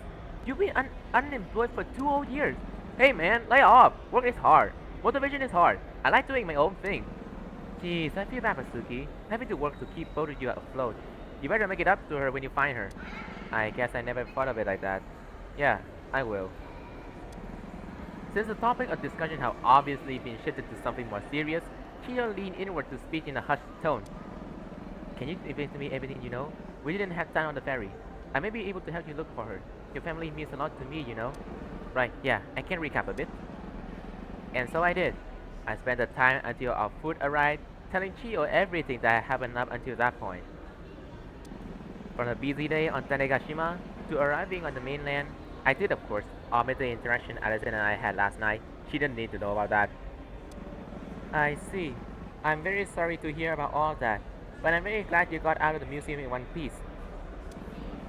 You've been unemployed for 2 whole years. Hey man, lay off. Work is hard. Motivation is hard. I like doing my own thing. Jeez, I feel bad for Suki. Having to work to keep both of you afloat. You better make it up to her when you find her. I guess I never thought of it like that. Yeah, I will. Since the topic of discussion had obviously been shifted to something more serious, Chio leaned inward to speak in a hushed tone. Can you explain to me everything you know? We didn't have time on the ferry. I may be able to help you look for her. Your family means a lot to me, you know? Right, yeah, I can recap a bit. And so I did. I spent the time until our food arrived, telling Chio everything that had happened up until that point. From a busy day on Tanegashima to arriving on the mainland, I did of course omit the interaction Alison and I had last night. She didn't need to know about that. I see. I'm very sorry to hear about all of that, but I'm very glad you got out of the museum in one piece.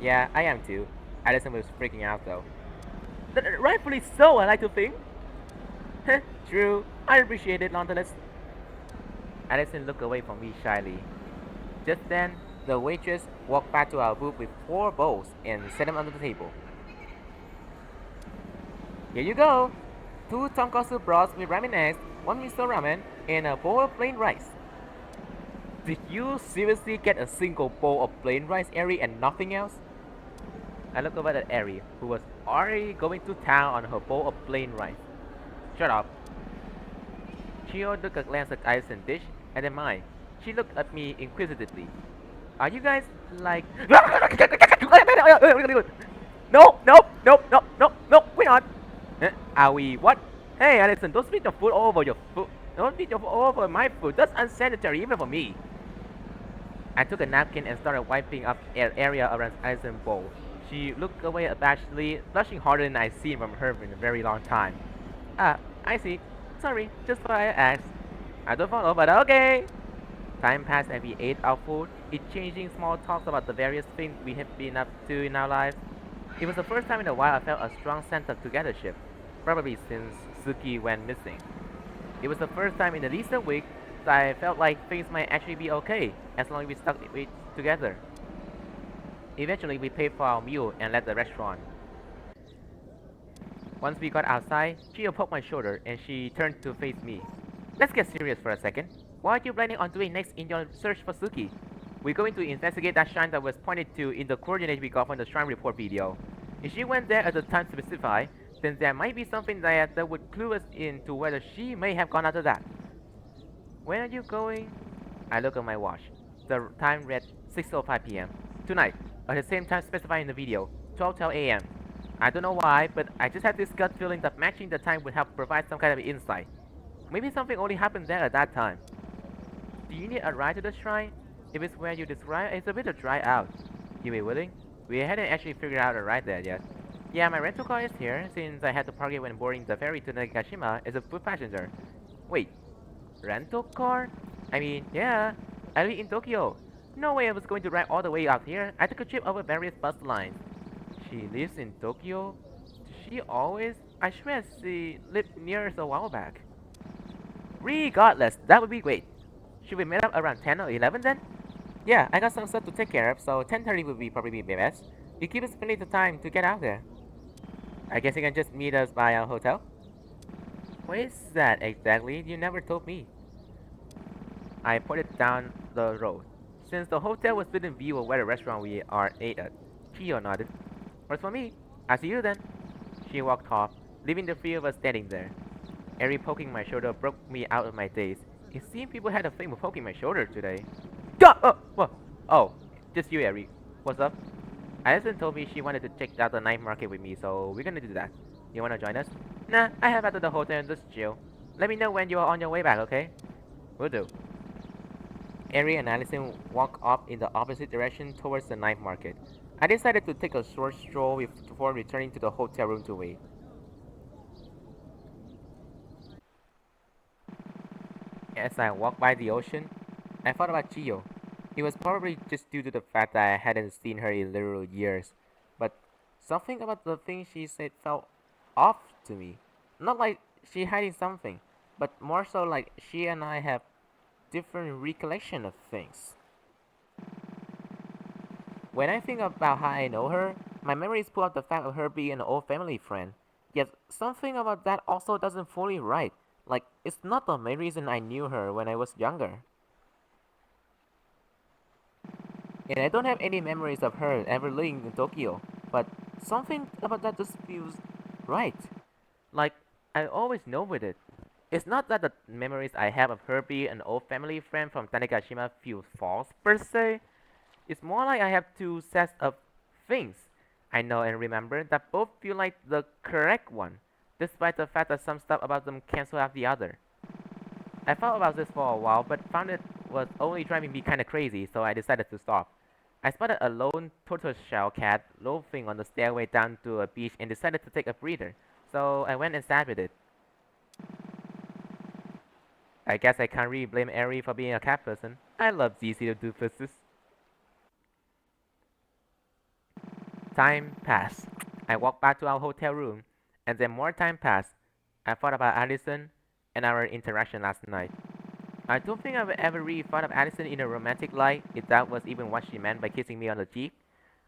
Yeah, I am too. Alison was freaking out though. Rightfully so, I like to think. True, I appreciate it nonetheless. Alison looked away from me shyly. Just then, the waitress walked back to our booth with 4 bowls and set them on the table. Here you go! 2 tonkatsu broths with ramen eggs, 1 miso ramen, and a bowl of plain rice. Did you seriously get a single bowl of plain rice, Eri, and nothing else? I looked over at Eri, who was already going to town on her bowl of plain rice. Shut up. Chio took a glance at Allison's dish and then mine. She looked at me inquisitively. Are you guys like... No, no, no, no, no, no, we're not. Are we what? Hey, Allison, don't spit your food all over your food. Don't spit your food all over my food. That's unsanitary even for me. I took a napkin and started wiping up an area around Allison's bowl. She looked away abashedly, blushing harder than I'd seen from her in a very long time. Ah, I see. Sorry, just thought I asked. I don't follow, but okay. Time passed and we ate our food, exchanging small talks about the various things we have been up to in our lives. It was the first time in a while I felt a strong sense of togethership, probably since Suki went missing. It was the first time in the recent week that I felt like things might actually be okay, as long as we stuck it together. Eventually, we paid for our meal and left the restaurant. Once we got outside, Chio poked my shoulder and she turned to face me. Let's get serious for a second. What are you planning on doing next in your search for Suki? We're going to investigate that shrine that was pointed to in the coordinates we got from the shrine report video. If she went there at the time specified, then there might be something there that would clue us in to whether she may have gone after that. When are you going? I looked at my watch. The time read 6:05 p.m. Tonight, at the same time specified in the video, 12:12 a.m. I don't know why, but I just had this gut feeling that matching the time would help provide some kind of insight. Maybe something only happened there at that time. Do you need a ride to the shrine? If it's where you describe, it's a bit of dry out. You be willing? We hadn't actually figured out a ride there yet. Yeah, my rental car is here, since I had to park it when boarding the ferry to Nagashima as a foot passenger. Wait, rental car? I mean, yeah, I live in Tokyo. No way I was going to ride all the way out here. I took a trip over various bus lines. She lives in Tokyo? Does she always? I swear she lived near us a while back. Regardless, that would be great. Should we meet up around 10 or 11 then? Yeah, I got some stuff to take care of, so 10:30 would probably be best. You give us plenty of time to get out there. I guess you can just meet us by our hotel? Where is that exactly? You never told me. I pointed down the road. Since the hotel was within view of where the restaurant we are ate at, Chio nodded. As for me, I'll see you then. She walked off, leaving the three of us standing there. Eri poking my shoulder broke me out of my daze. It seemed people had a thing with poking my shoulder today. Gah! Oh, what? Oh, just you, Eri. What's up? Alison told me she wanted to check out the night market with me, so we're gonna do that. You wanna join us? Nah, I have out of the hotel and just chill. Let me know when you are on your way back, okay? Will do. Ari and Allison walked off in the opposite direction towards the night market. I decided to take a short stroll before returning to the hotel room to wait. As I walked by the ocean, I thought about Chio. It was probably just due to the fact that I hadn't seen her in literal years, but something about the things she said felt off to me. Not like she hiding something, but more so like she and I have different recollection of things. When I think about how I know her, my memories pull up the fact of her being an old family friend. Yet something about that also doesn't fully right. Like, it's not the main reason I knew her when I was younger. And I don't have any memories of her ever living in Tokyo, but something about that just feels right. Like, I always know with it. It's not that the memories I have of her being an old family friend from Tanegashima feel false per se. It's more like I have two sets of things I know and remember that both feel like the correct one, despite the fact that some stuff about them cancel out the other. I thought about this for a while, but found it was only driving me kinda crazy, so I decided to stop. I spotted a lone tortoiseshell cat loafing on the stairway down to a beach and decided to take a breather, so I went and sat with it. I guess I can't really blame Eri for being a cat person. I love these little doofuses. Time passed. I walked back to our hotel room, and then more time passed. I thought about Allison and our interaction last night. I don't think I've ever really thought of Allison in a romantic light, if that was even what she meant by kissing me on the cheek.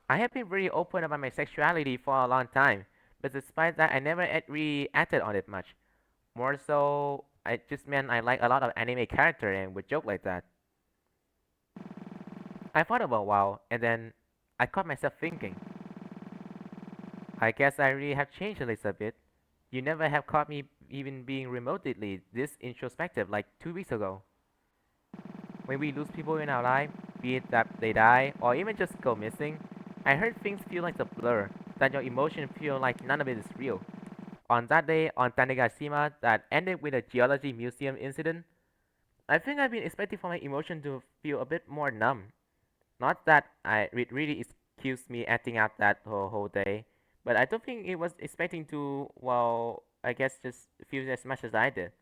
I have been very open about my sexuality for a long time, but despite that, I never really acted on it much. More so, I just meant I like a lot of anime character and would joke like that. I thought about a while, and then I caught myself thinking. I guess I really have changed a little bit. You never have caught me even being remotely this introspective like 2 weeks ago. When we lose people in our life, be it that they die or even just go missing, I heard things feel like a blur, that your emotions feel like none of it is real. On that day on Tanegashima that ended with a geology museum incident, I think I've been expecting for my emotion to feel a bit more numb. Not that it really excused me acting out that whole day, but I don't think it was expecting to, well, I guess just feel as much as I did.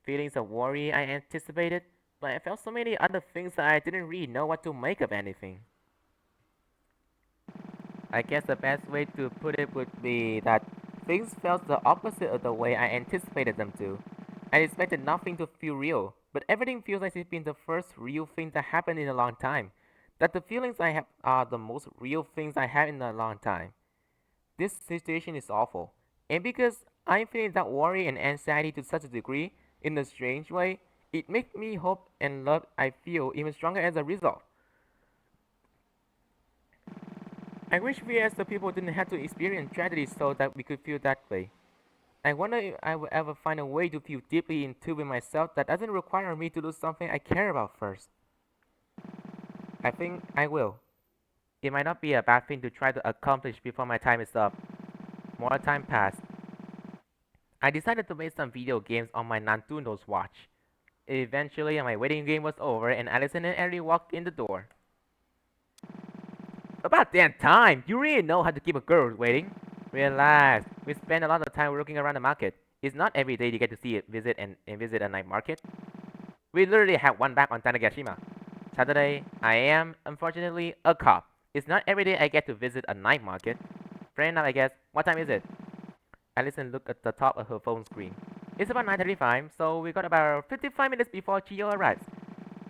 Feelings of worry I anticipated, but I felt so many other things that I didn't really know what to make of anything. I guess the best way to put it would be that things felt the opposite of the way I anticipated them to. I expected nothing to feel real, but everything feels like it's been the first real thing that happened in a long time. That the feelings I have are the most real things I have in a long time. This situation is awful. And because I'm feeling that worry and anxiety to such a degree, in a strange way, it makes me hope and love I feel even stronger as a result. I wish we as the people didn't have to experience tragedy so that we could feel that way. I wonder if I will ever find a way to feel deeply in tune with myself that doesn't require me to do something I care about first. I think I will. It might not be a bad thing to try to accomplish before my time is up. More time passed. I decided to play some video games on my Nantundo's watch. Eventually, my waiting game was over and Allison and Ellie walked in the door. About damn time! You really know how to keep a girl waiting. Relax. We spend a lot of time looking around the market. It's not every day you get to see it, and visit a night market. We literally have one back on Tanegashima. Saturday, I am, unfortunately, a cop. It's not every day I get to visit a night market. Fair enough, I guess. What time is it? Allison looked at the top of her phone screen. It's about 9:35, so we got about 55 minutes before Chio arrives.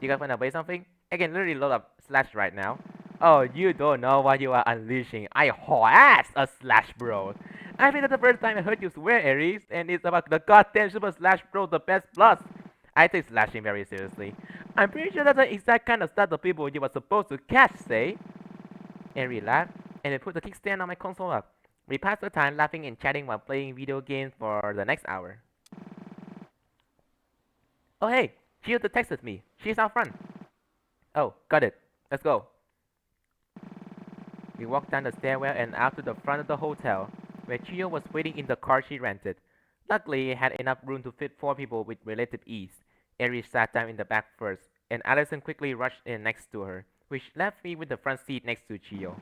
You guys wanna play something? I can literally load up Slash right now. Oh, you don't know what you are unleashing. I harass a Slash Bro. I think that's the first time I heard you swear, Aries, and it's about the goddamn Super Slash Bro, the best plus. I take slashing very seriously. I'm pretty sure that's the exact kind of stuff the people you were supposed to catch say. Aries laughed, and I put the kickstand on my console up. We passed the time laughing and chatting while playing video games for the next hour. Oh hey, Chio texted me. She's out front. Oh, got it. Let's go. We walked down the stairwell and out to the front of the hotel, where Chio was waiting in the car she rented. Luckily, it had enough room to fit 4 people with relative ease. Aries sat down in the back first, and Allison quickly rushed in next to her, which left me with the front seat next to Chio.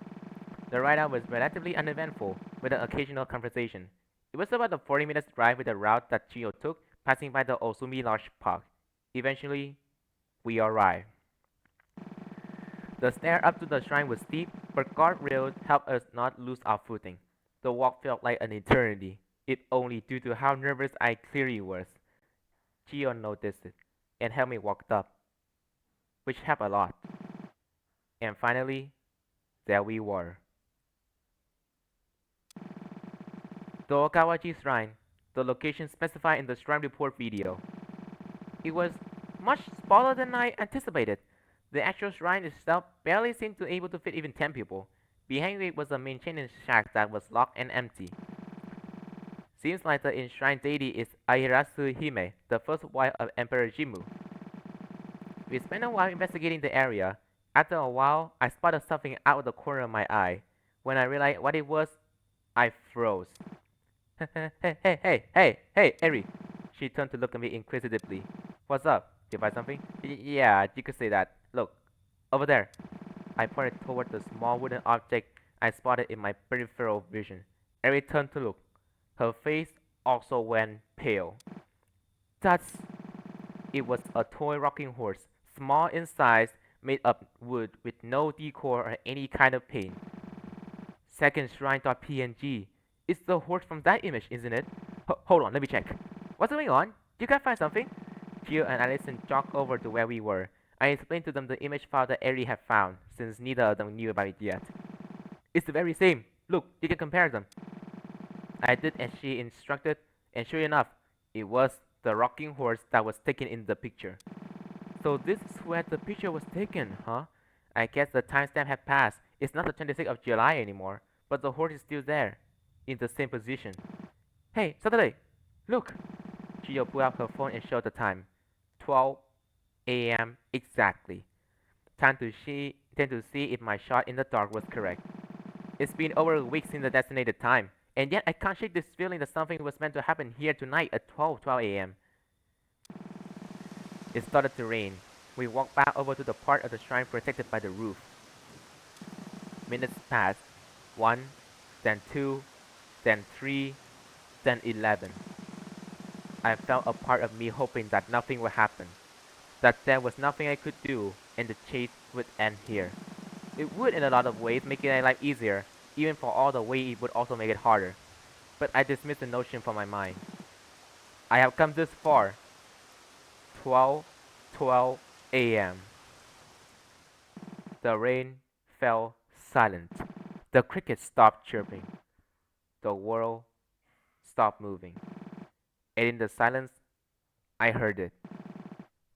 The ride out was relatively uneventful, with an occasional conversation. It was about a 40 minutes drive with the route that Chio took, passing by the Osumi Lodge Park. Eventually, we arrived. The stair up to the shrine was steep, but guardrails helped us not lose our footing. The walk felt like an eternity, if only due to how nervous I clearly was. Chio noticed it, and helped me walk up, which helped a lot. And finally, there we were. The Okawaji Shrine, the location specified in the shrine report video. It was much smaller than I anticipated. The actual shrine itself barely seemed to able to fit even 10 people. Behind it was a maintenance shack that was locked and empty. Seems like the enshrined deity is Ahirasu Hime, the first wife of Emperor Jimmu. We spent a while investigating the area. After a while, I spotted something out of the corner of my eye. When I realized what it was, I froze. Hey, Eri! She turned to look at me inquisitively. What's up? You find something? Yeah, you could say that. Look, over there. I pointed toward the small wooden object I spotted in my peripheral vision. Eri turned to look. Her face also went pale. That's... It was a toy rocking horse, small in size, made of wood with no decor or any kind of paint. Second shrine.png. It's the horse from that image, isn't it? Hold on, let me check. What's going on? You can't find something? Gio and Allison jogged over to where we were. I explained to them the image file that Eri had found, since neither of them knew about it yet. It's the very same. Look, you can compare them. I did as she instructed, and sure enough, it was the rocking horse that was taken in the picture. So this is where the picture was taken, huh? I guess the timestamp had passed. It's not the 26th of July anymore, but the horse is still there, in the same position. Hey, Saturday! Look! Gio pulled out her phone and showed the time. 12 a.m. exactly. Time to see if my shot in the dark was correct. It's been over a week since the designated time, and yet I can't shake this feeling that something was meant to happen here tonight at 12 a.m. It started to rain. We walked back over to the part of the shrine protected by the roof. Minutes passed. 1, then 2, then 3, then 11. I felt a part of me hoping that nothing would happen, that there was nothing I could do, and the chase would end here. It would in a lot of ways make my life easier, even for all the way it would also make it harder. But I dismissed the notion from my mind. I have come this far. 12 a.m. The rain fell silent. The crickets stopped chirping. The world stopped moving. And in the silence, I heard it.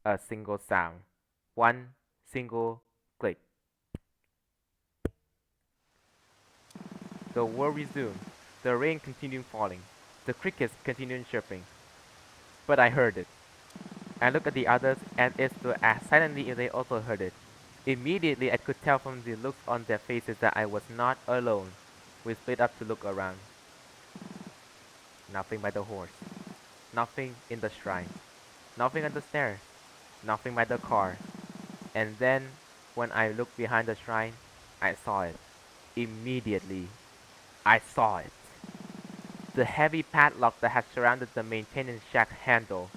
A single sound. One single click. The world resumed. The rain continued falling. The crickets continued chirping. But I heard it. I looked at the others and as to ask silently if they also heard it. Immediately I could tell from the looks on their faces that I was not alone. We split up to look around. Nothing by the horse. Nothing in the shrine. Nothing on the stairs. Nothing by the car. And then, when I looked behind the shrine, I saw it. Immediately, I saw it. The heavy padlock that had surrounded the maintenance shack handle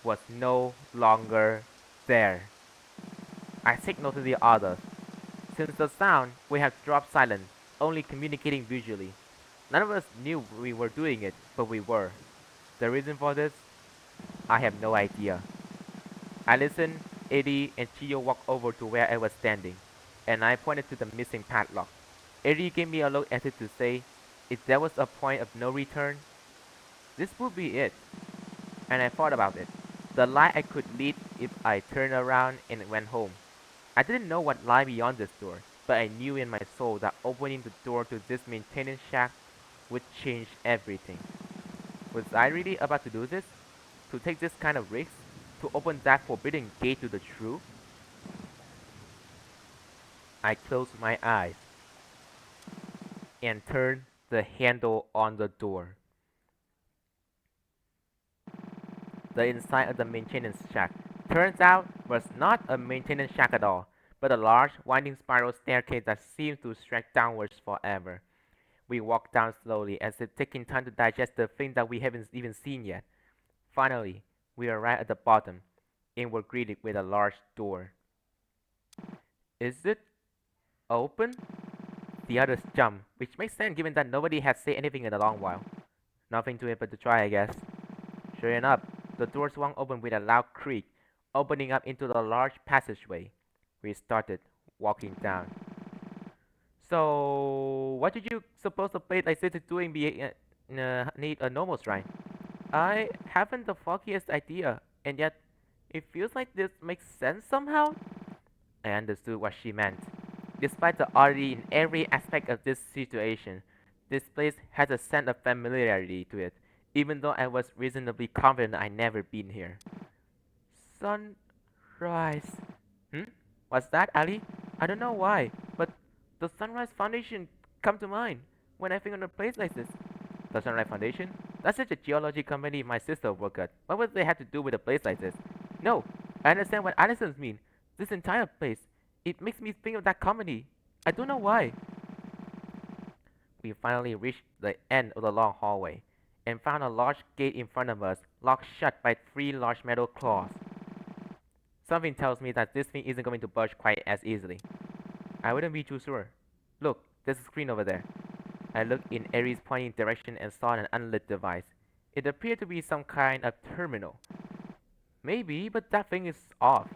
was no longer there. I signaled to the others. Since the sound, we had dropped silent, only communicating visually. None of us knew we were doing it, but we were. The reason for this? I have no idea. I listened, Eddie and Chiyo walked over to where I was standing, and I pointed to the missing padlock. Eddie gave me a look as if to say, if there was a point of no return, this would be it. And I thought about it. The life I could lead if I turned around and went home. I didn't know what lay beyond this door, but I knew in my soul that opening the door to this maintenance shack would change everything. Was I really about to do this? To take this kind of risk? to open that forbidden gate to the truth? I closed my eyes and turned the handle on the door. The inside of the maintenance shack turns out was not a maintenance shack at all, but a large, winding spiral staircase that seemed to stretch downwards forever. We walked down slowly, as if taking time to digest the thing that we haven't even seen yet. Finally, we arrived at the bottom, and were greeted with a large door. Is it open? The others jumped, which makes sense given that nobody had said anything in a long while. Nothing to it but to try, I guess. Sure enough, the door swung open with a loud creak, opening up into the large passageway. We started walking down. So, what did you suppose the place like this is doing need a normal shrine? I haven't the foggiest idea, and yet it feels like this makes sense somehow. I understood what she meant. Despite the oddity in every aspect of this situation, this place has a sense of familiarity to it, even though I was reasonably confident I'd never been here. Sunrise. Hmm? What's that, Ali? I don't know why, but the Sunrise Foundation come to mind when I think of a place like this. The Sunrise Foundation? That's such a geology company my sister worked at. What would they have to do with a place like this? No, I understand what Allison's mean. This entire place. It makes me think of that company. I don't know why. We finally reached the end of the long hallway and found a large gate in front of us, locked shut by three large metal claws. Something tells me that this thing isn't going to budge quite as easily. I wouldn't be too sure. Look, there's a screen over there. I looked in Aries' pointing direction and saw an unlit device. It appeared to be some kind of terminal. Maybe, but that thing is off.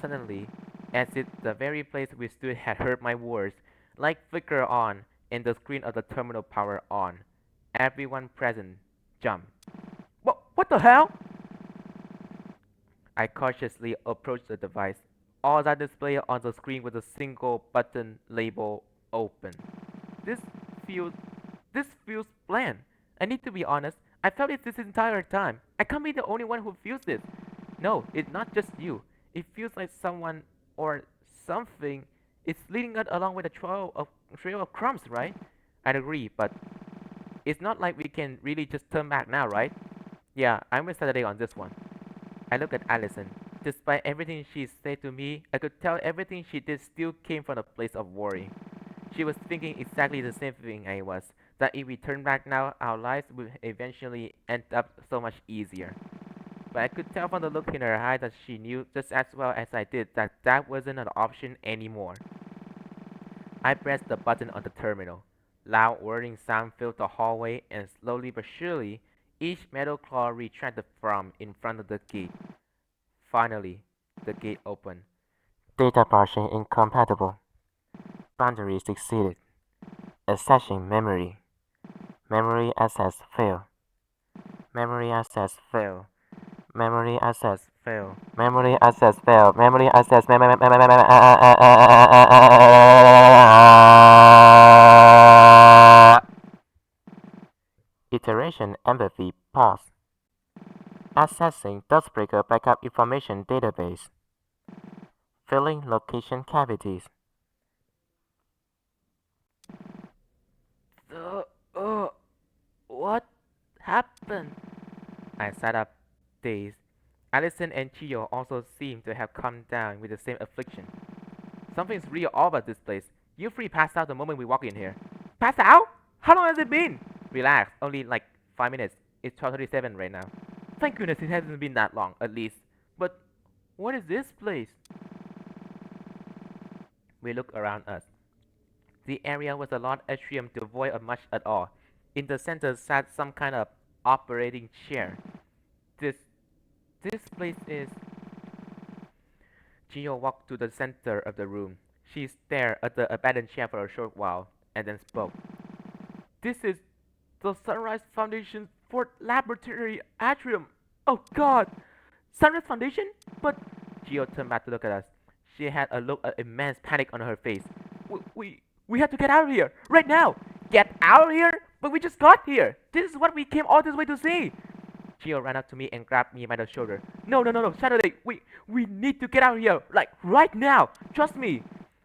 Suddenly, as if the very place we stood had heard my words, light flickered on and the screen of the terminal powered on. Everyone present jumped. What the hell? I cautiously approached the device. All that displayed on the screen was a single button labeled open. This feels this feels bland. I need to be honest. I felt it this entire time. I can't be the only one who feels this. No, it's not just you. It feels like someone or something is leading us along with a trail of crumbs, right? I'd agree, but it's not like we can really just turn back now, right? Yeah, I'm with Saturday on this one. I looked at Allison. Despite everything she said to me, I could tell everything she did still came from a place of worry. She was thinking exactly the same thing I was, that if we turned back now, our lives would eventually end up so much easier. But I could tell from the look in her eye that she knew just as well as I did that that wasn't an option anymore. I pressed the button on the terminal. Loud whirring sound filled the hallway, and slowly but surely, each metal claw retracted from in front of the gate. Finally, the gate opened. Data parsing incompatible. Boundaries exceeded. Accessing memory. Memory access fail. Memory access fail. Memory access fail. Memory access fail. Memory access. Iteration empathy pause. Accessing Dustbreaker backup information database. Filling location cavities. Uh, uh, what happened? I sat up, dazed. Allison and Chio also seemed to have come down with the same affliction. Something's real off about this place. You three passed out the moment we walked in here. Passed out? How long has it been? Relax, only like 5 minutes. It's 12:37 right now. Thank goodness it hasn't been that long, at least. But what is this place? We looked around us. The area was a large atrium devoid of much at all. In the center sat some kind of operating chair. This this place is. Gio walked to the center of the room. She stared at the abandoned chair for a short while, and then spoke. This is the Sunrise Foundation Fort Laboratory Atrium. Oh God! Sunrise Foundation? But Gio turned back to look at us. She had a look of immense panic on her face. We have to get out of here right now. Get out of here? But we just got here. This is what we came all this way to see. Gio ran up to me and grabbed me by the shoulder. No, no, no, no, Saturday, we need to get out of here, like right now. Trust me.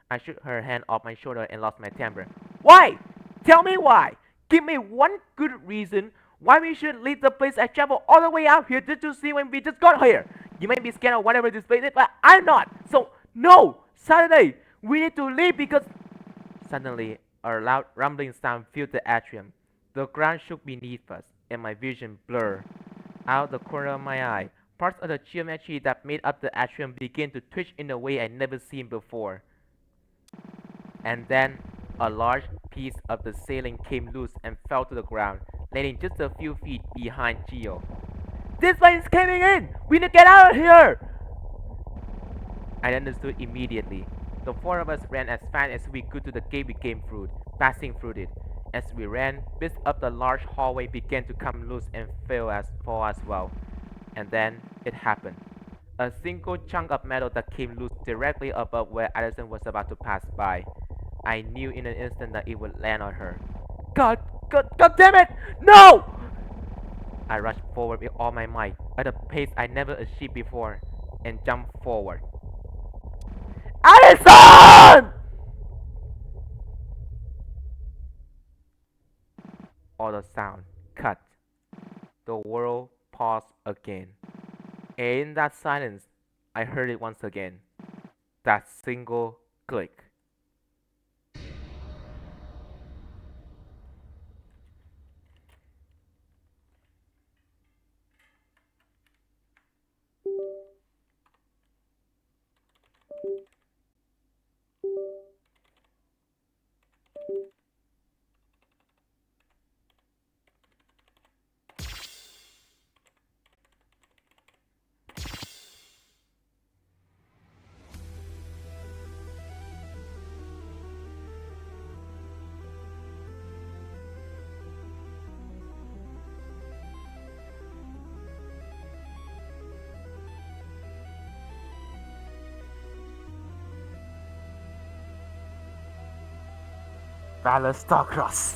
I shook her hand off my shoulder and lost my temper. Why? Tell me why. Give me one good reason why we should leave the place I traveled all the way out here just to see when we just got here. You may be scared of whatever this place is, but I'm not. So, no, Saturday, we need to leave because... Suddenly, a loud rumbling sound filled the atrium. The ground shook beneath us, and my vision blurred. Out the corner of my eye, parts of the geometry that made up the atrium began to twitch in a way I'd never seen before. And then, a large piece of the ceiling came loose and fell to the ground, landing just a few feet behind Gio. This place is caving in! We need to get out of here! I understood immediately. The four of us ran as fast as we could to the gate we came through, passing through it. As we ran, bits of the large hallway began to come loose and fall as well. And then it happened. A single chunk of metal that came loose directly above where Allison was about to pass by. I knew in an instant that it would land on her. God damn it! No! I rushed forward with all my might, at a pace I never achieved before, and jumped forward. Allison! All the sound cut. The world paused again. And in that silence, I heard it once again. That single click. Valor Starcross.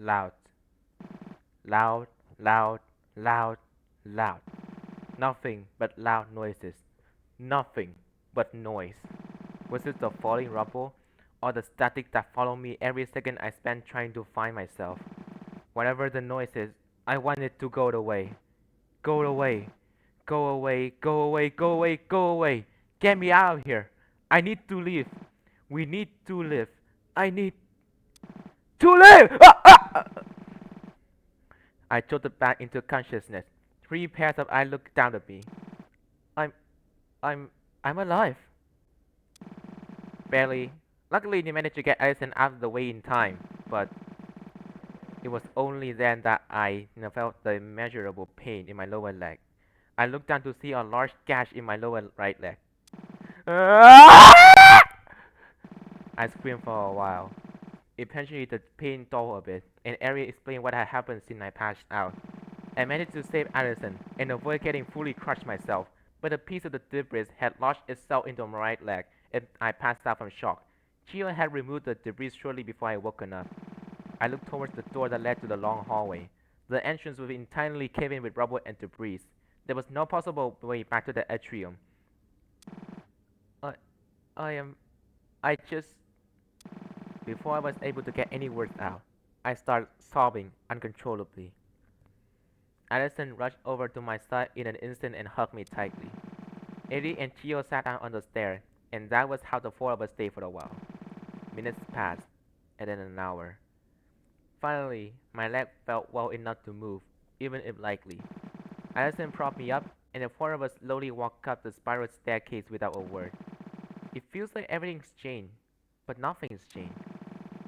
Loud, loud, loud, loud, loud. Nothing but loud noises. Nothing but noise. Was it the falling rubble, or the static that followed me every second I spent trying to find myself? Whatever the noise is, I want it to go away. Go away. Go away, go away, go away, go away. Get me out of here. I need to leave. We need to live. I need to live! I jolted back into consciousness. Three pairs of eyes looked down at me. I'm, I'm, I'm alive. Barely. Luckily, they managed to get Allison out of the way in time, but it was only then that I felt the immeasurable pain in my lower leg. I looked down to see a large gash in my lower right leg. I screamed for a while. Eventually, the pain dulled a bit, and Ari explained what had happened since I passed out. I managed to save Allison and avoid getting fully crushed myself, but a piece of the debris had lodged itself into my right leg, and I passed out from shock. Gio had removed the debris shortly before I woken up. I looked towards the door that led to the long hallway. The entrance was entirely covered with rubble and debris. There was no possible way back to the atrium. I, I am, I just... Before I was able to get any words out, I started sobbing uncontrollably. Allison rushed over to my side in an instant and hugged me tightly. Eddie and Chio sat down on the stair, and that was how the four of us stayed for a while. Minutes passed, and then an hour. Finally, my leg felt well enough to move, even if lightly. Allison propped me up, and the four of us slowly walked up the spiral staircase without a word. It feels like everything's changed, but nothing's changed.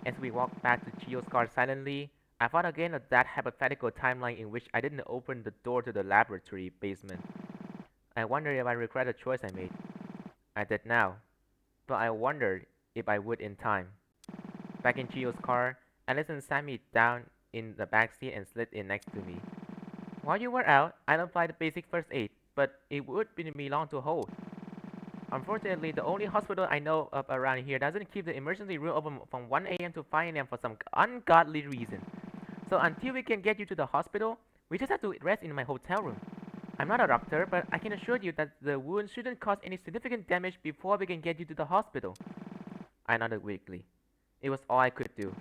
As we walked back to Chio's car silently, I thought again of that hypothetical timeline in which I didn't open the door to the laboratory basement. I wondered if I regret the choice I made. I did now, but I wondered if I would in time. Back in Chio's car, Allison sat me down in the back seat and slid in next to me. While you were out, I applied the basic first aid, but it would be long to hold. Unfortunately, the only hospital I know of around here doesn't keep the emergency room open from 1 a.m. to 5 a.m. for some ungodly reason. So until we can get you to the hospital, we just have to rest in my hotel room. I'm not a doctor, but I can assure you that the wound shouldn't cause any significant damage before we can get you to the hospital. I nodded weakly. It was all I could do.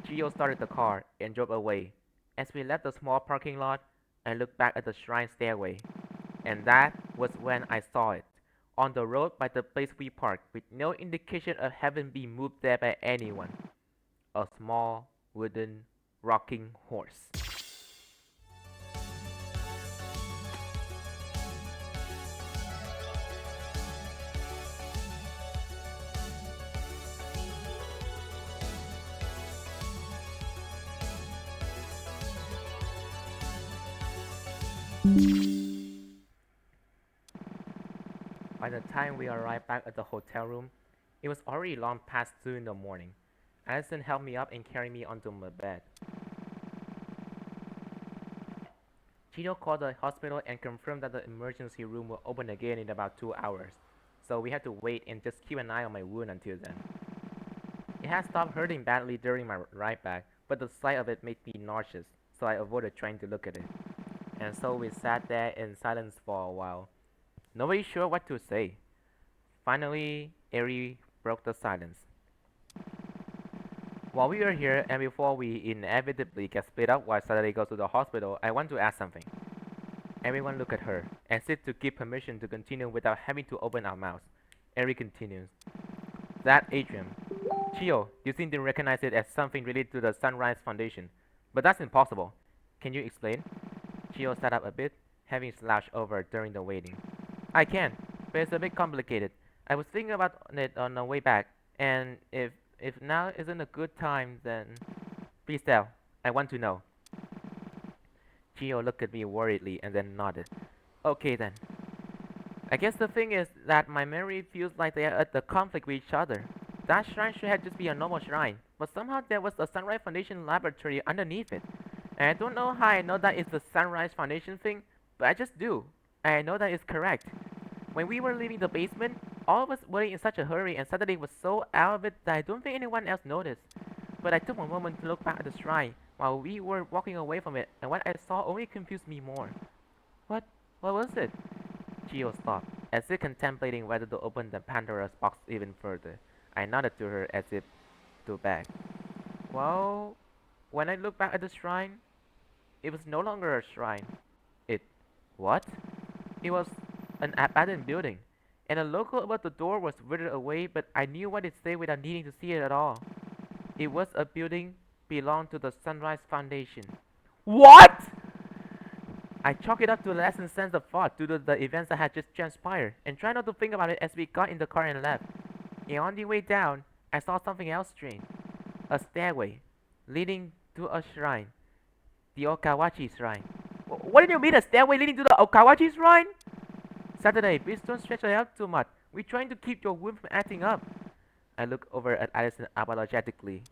Gio started the car and drove away. As we left the small parking lot, I looked back at the shrine stairway. And that was when I saw it. On the road by the place we parked, with no indication of having been moved there by anyone. A small, wooden, rocking horse. By the time we arrived back at the hotel room, it was already long past 2 in the morning. Allison helped me up and carried me onto my bed. Gino called the hospital and confirmed that the emergency room will open again in about 2 hours, so we had to wait and just keep an eye on my wound until then. It had stopped hurting badly during my ride back, but the sight of it made me nauseous, so I avoided trying to look at it. And so we sat there in silence for a while. Nobody sure what to say. Finally, Eri broke the silence. While we were here and before we inevitably get split up while Saturday goes to the hospital, I want to ask something. Everyone look at her, as if to give permission to continue without having to open our mouths. Eri continues. That atrium. Chio, you seem to recognize it as something related to the Sunrise Foundation. But that's impossible. Can you explain? Chio sat up a bit, having slouched over during the waiting. I can, but it's a bit complicated. I was thinking about it on the way back, and if now isn't a good time, then... Please tell. I want to know. Gio looked at me worriedly and then nodded. Okay then. I guess the thing is that my memory feels like they are at the conflict with each other. That shrine should have just be a normal shrine, but somehow there was a Sunrise Foundation laboratory underneath it. And I don't know how I know that it's the Sunrise Foundation thing, but I just do. And I know that it's correct. When we were leaving the basement, all of us were in such a hurry and suddenly was so out of it that I don't think anyone else noticed. But I took a moment to look back at the shrine, while we were walking away from it, and what I saw only confused me more. What? What was it? Gio stopped, as if contemplating whether to open the Pandora's box even further. I nodded to her as if to beg. Well, when I looked back at the shrine, it was no longer a shrine. It... what? It was an abandoned building, and the logo above the door was withered away, but I knew what it said without needing to see it at all. It was a building belonged to the Sunrise Foundation. What? I chalked it up to a lessened sense of thought due to the events that had just transpired, and tried not to think about it as we got in the car and left. And on the way down, I saw something else strange. A stairway leading to a shrine. The Okawachi Shrine. What do you mean a stairway leading to the Okawachi Shrine? Saturday, please don't stretch it out too much. We're trying to keep your wound from acting up. I looked over at Allison apologetically.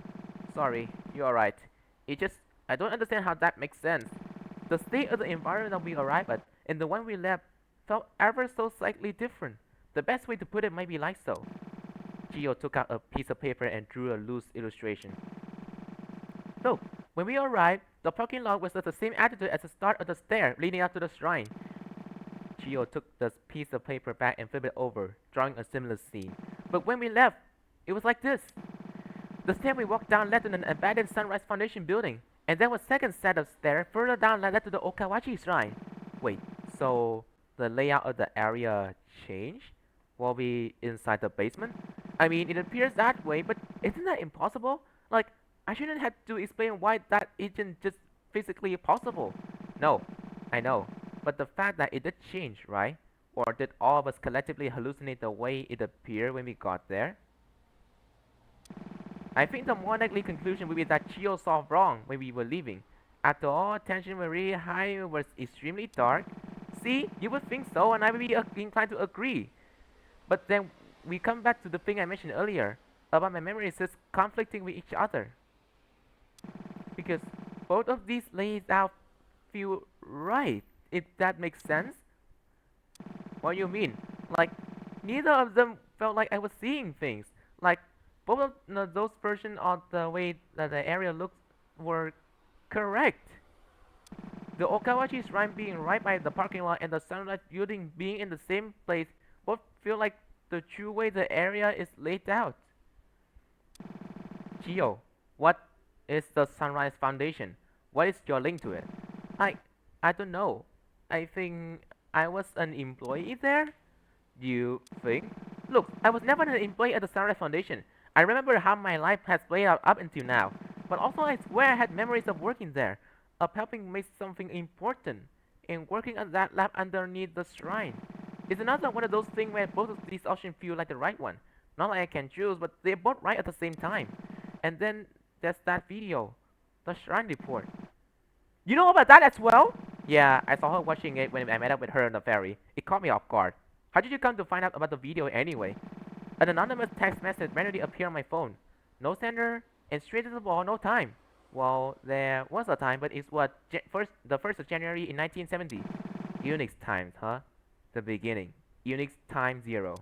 Sorry, you're alright. It just... I don't understand how that makes sense. The state of the environment that we arrived at and the one we left felt ever so slightly different. The best way to put it might be like so. Gio took out a piece of paper and drew a loose illustration. Look, when we arrived, the parking lot was at the same altitude as the start of the stair leading up to the shrine. Gio took the piece of paper back and flipped it over, drawing a similar scene. But when we left, it was like this. The stair we walked down led to an abandoned Sunrise Foundation building, and there was a second set of stairs further down that led to the Okawachi Shrine. Wait, so the layout of the area changed while we inside the basement? I mean, it appears that way, but isn't that impossible? Like, I shouldn't have to explain why that isn't just physically possible. No, I know, but the fact that it did change, right? Or did all of us collectively hallucinate the way it appeared when we got there? I think the more likely conclusion would be that Chio saw wrong when we were leaving. After all, tension was really high and it was extremely dark. See, you would think so, and I would be inclined to agree. But then we come back to the thing I mentioned earlier about my memories just conflicting with each other. Because both of these lays out feel right, if that makes sense. What do you mean? Like, neither of them felt like I was seeing things. Like, both of those versions of the way that the area looks were correct. The Okawachi Shrine being right by the parking lot and the Sunrise building being in the same place both feel like the true way the area is laid out. Gio, what is the Sunrise Foundation? What is your link to it? I I don't know. I think I was an employee there? You think? Look, I was never an employee at the Sunrise Foundation. I remember how my life has played out up until now. But also I swear I had memories of working there, of helping make something important, and working at that lab underneath the shrine. It's another one of those things where both of these options feel like the right one. Not like I can choose, but they're both right at the same time. And then there's that video, the shrine report. You know about that as well? Yeah, I saw her watching it when I met up with her on the ferry. It caught me off guard. How did you come to find out about the video anyway? An anonymous text message randomly appeared on my phone. No sender, and straight to the ball, no time. Well, there was a time, but it's what, the 1st of January in 1970. Unix times, huh? The beginning. Unix time 0.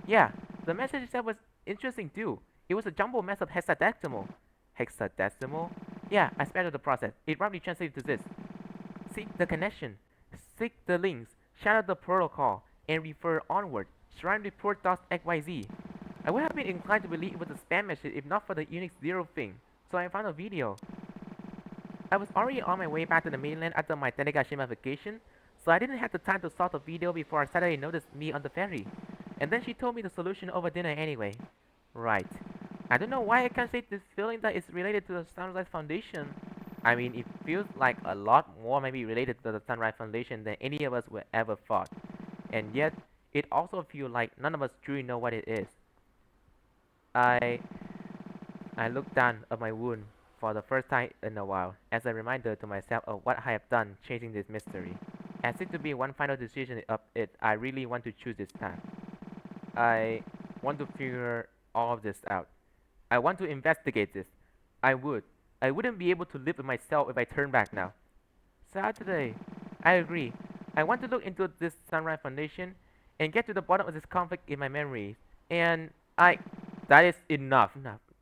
Yeah, the message itself was interesting too. It was a jumbled mess of hexadecimal. Hexadecimal? Yeah, I sped up the process. It roughly translated to this. Seek the connection. Seek the links. Shadow the protocol. And refer onward. Shrine report.xyz. I would have been inclined to believe it was a spam message if not for the Unix 0 thing. So I found a video. I was already on my way back to the mainland after my Tanegashima vacation, so I didn't have the time to solve the video before Saturday noticed me on the ferry. And then she told me the solution over dinner anyway. Right. I don't know why I can't say this feeling that it's related to the Sunrise Foundation. I mean, it feels like a lot more may be related to the Sunrise Foundation than any of us would ever thought. And yet, it also feels like none of us truly know what it is. I looked down at my wound for the first time in a while, as a reminder to myself of what I have done chasing this mystery. As it to be one final decision of it, I really want to choose this path. I want to figure all of this out. I want to investigate this. I would. I wouldn't be able to live with myself if I turn back now. Saturday. I agree. I want to look into this Sunrise Foundation and get to the bottom of this conflict in my memories. And that is enough.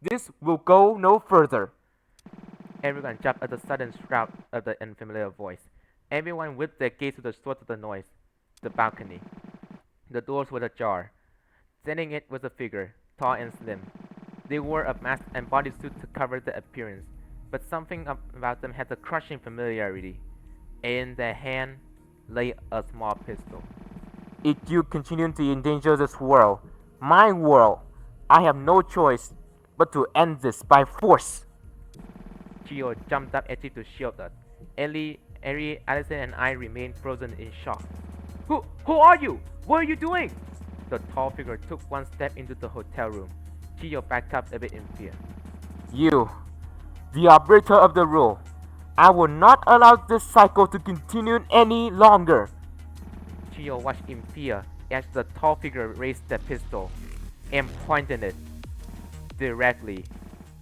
This will go no further. Everyone jumped at the sudden shout of the unfamiliar voice. Everyone whipped their gaze to the source of the noise, the balcony. The doors were ajar. Standing it was a figure, tall and slim. They wore a mask and bodysuit to cover their appearance, but something about them had a crushing familiarity. In their hand lay a small pistol. If you continue to endanger this world, my world, I have no choice but to end this by force. Chio jumped up as if to shield us. Eri, Allison, and I remained frozen in shock. Who are you? What are you doing? The tall figure took one step into the hotel room. Chio backed up a bit in fear. You, the arbiter of the rule. I will not allow this cycle to continue any longer. Chio watched in fear as the tall figure raised the pistol and pointed it directly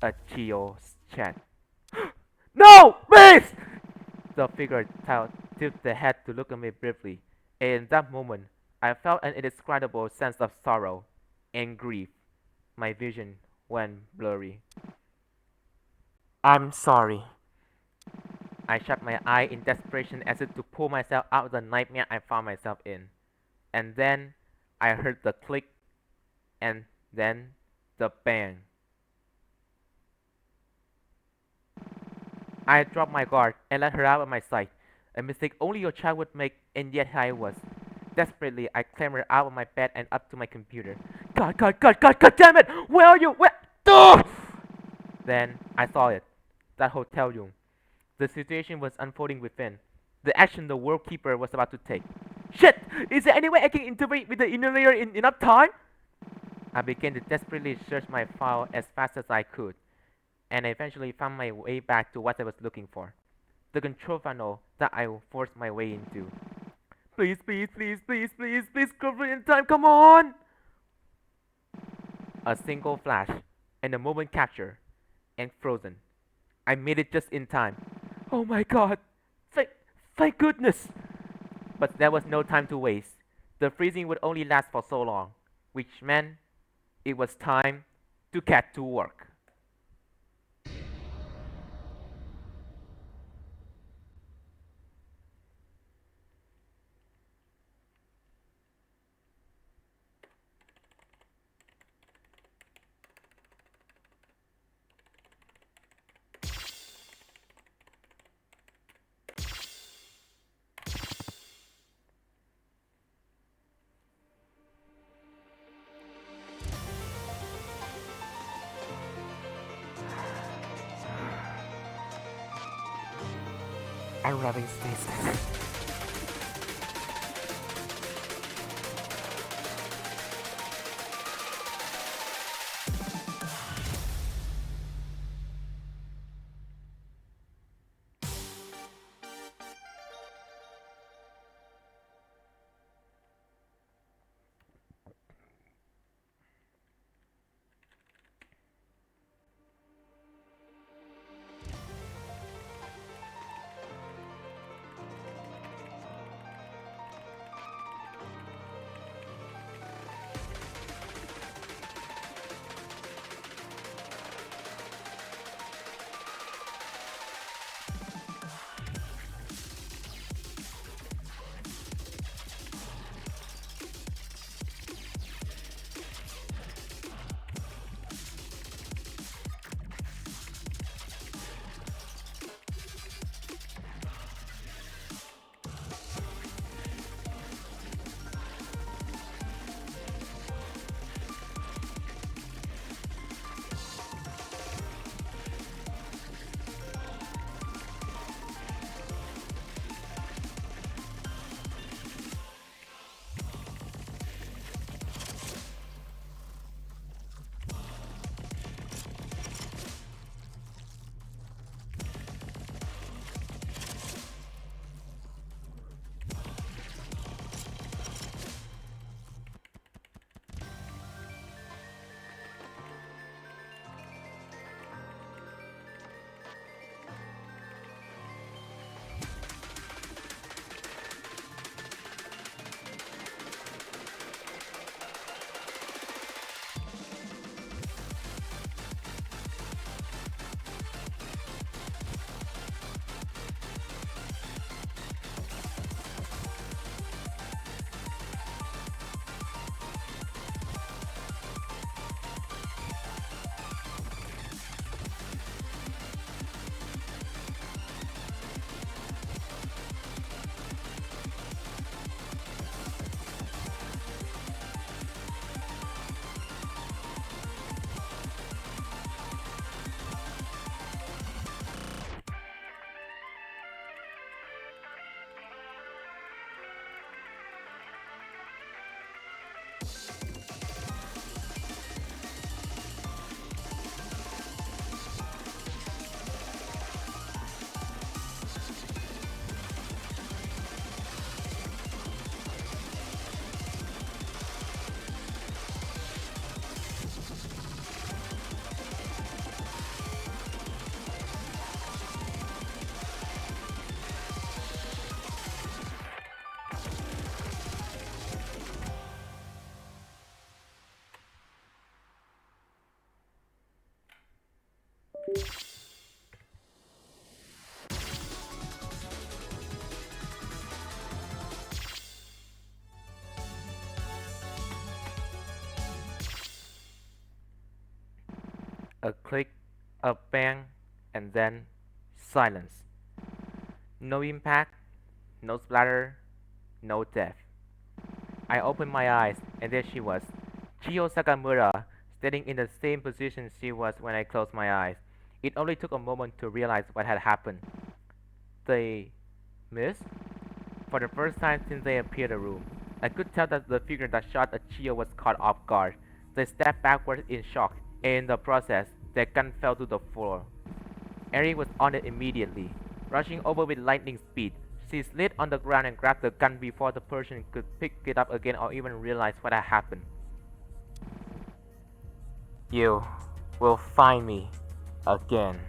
at Chio's chest. No! Please! The figure tilted the head to look at me briefly. In that moment, I felt an indescribable sense of sorrow and grief. My vision went blurry. I'm sorry. I shut my eye in desperation as if to pull myself out of the nightmare I found myself in. And then I heard the click and then the bang. I dropped my guard and let her out of my sight, a mistake only a child would make, and yet here I was. Desperately, I clambered out of my bed and up to my computer. God damn it! Where are you? Where? Ugh! Then I saw it. That hotel room. The situation was unfolding within. The action the world keeper was about to take. Shit! Is there any way I can intervene with the inner layer in enough time? I began to desperately search my file as fast as I could, and I eventually found my way back to what I was looking for. The control panel that I forced my way into. Please, cover in time, come on! A single flash, and the moment captured, and frozen. I made it just in time. Oh my god! Thank goodness! But there was no time to waste. The freezing would only last for so long, which meant it was time to get to work. I'm rubbing stasis. A click, a bang, and then silence. No impact, no splatter, no death. I opened my eyes, and there she was, Chiyo Sakamura, standing in the same position she was when I closed my eyes. It only took a moment to realize what had happened. They missed? For the first time since they appeared in the room, I could tell that the figure that shot at Chiyo was caught off guard. They stepped backward in shock, and in the process, their gun fell to the floor. Eri was on it immediately, rushing over with lightning speed. She slid on the ground and grabbed the gun before the person could pick it up again or even realize what had happened. You will find me again.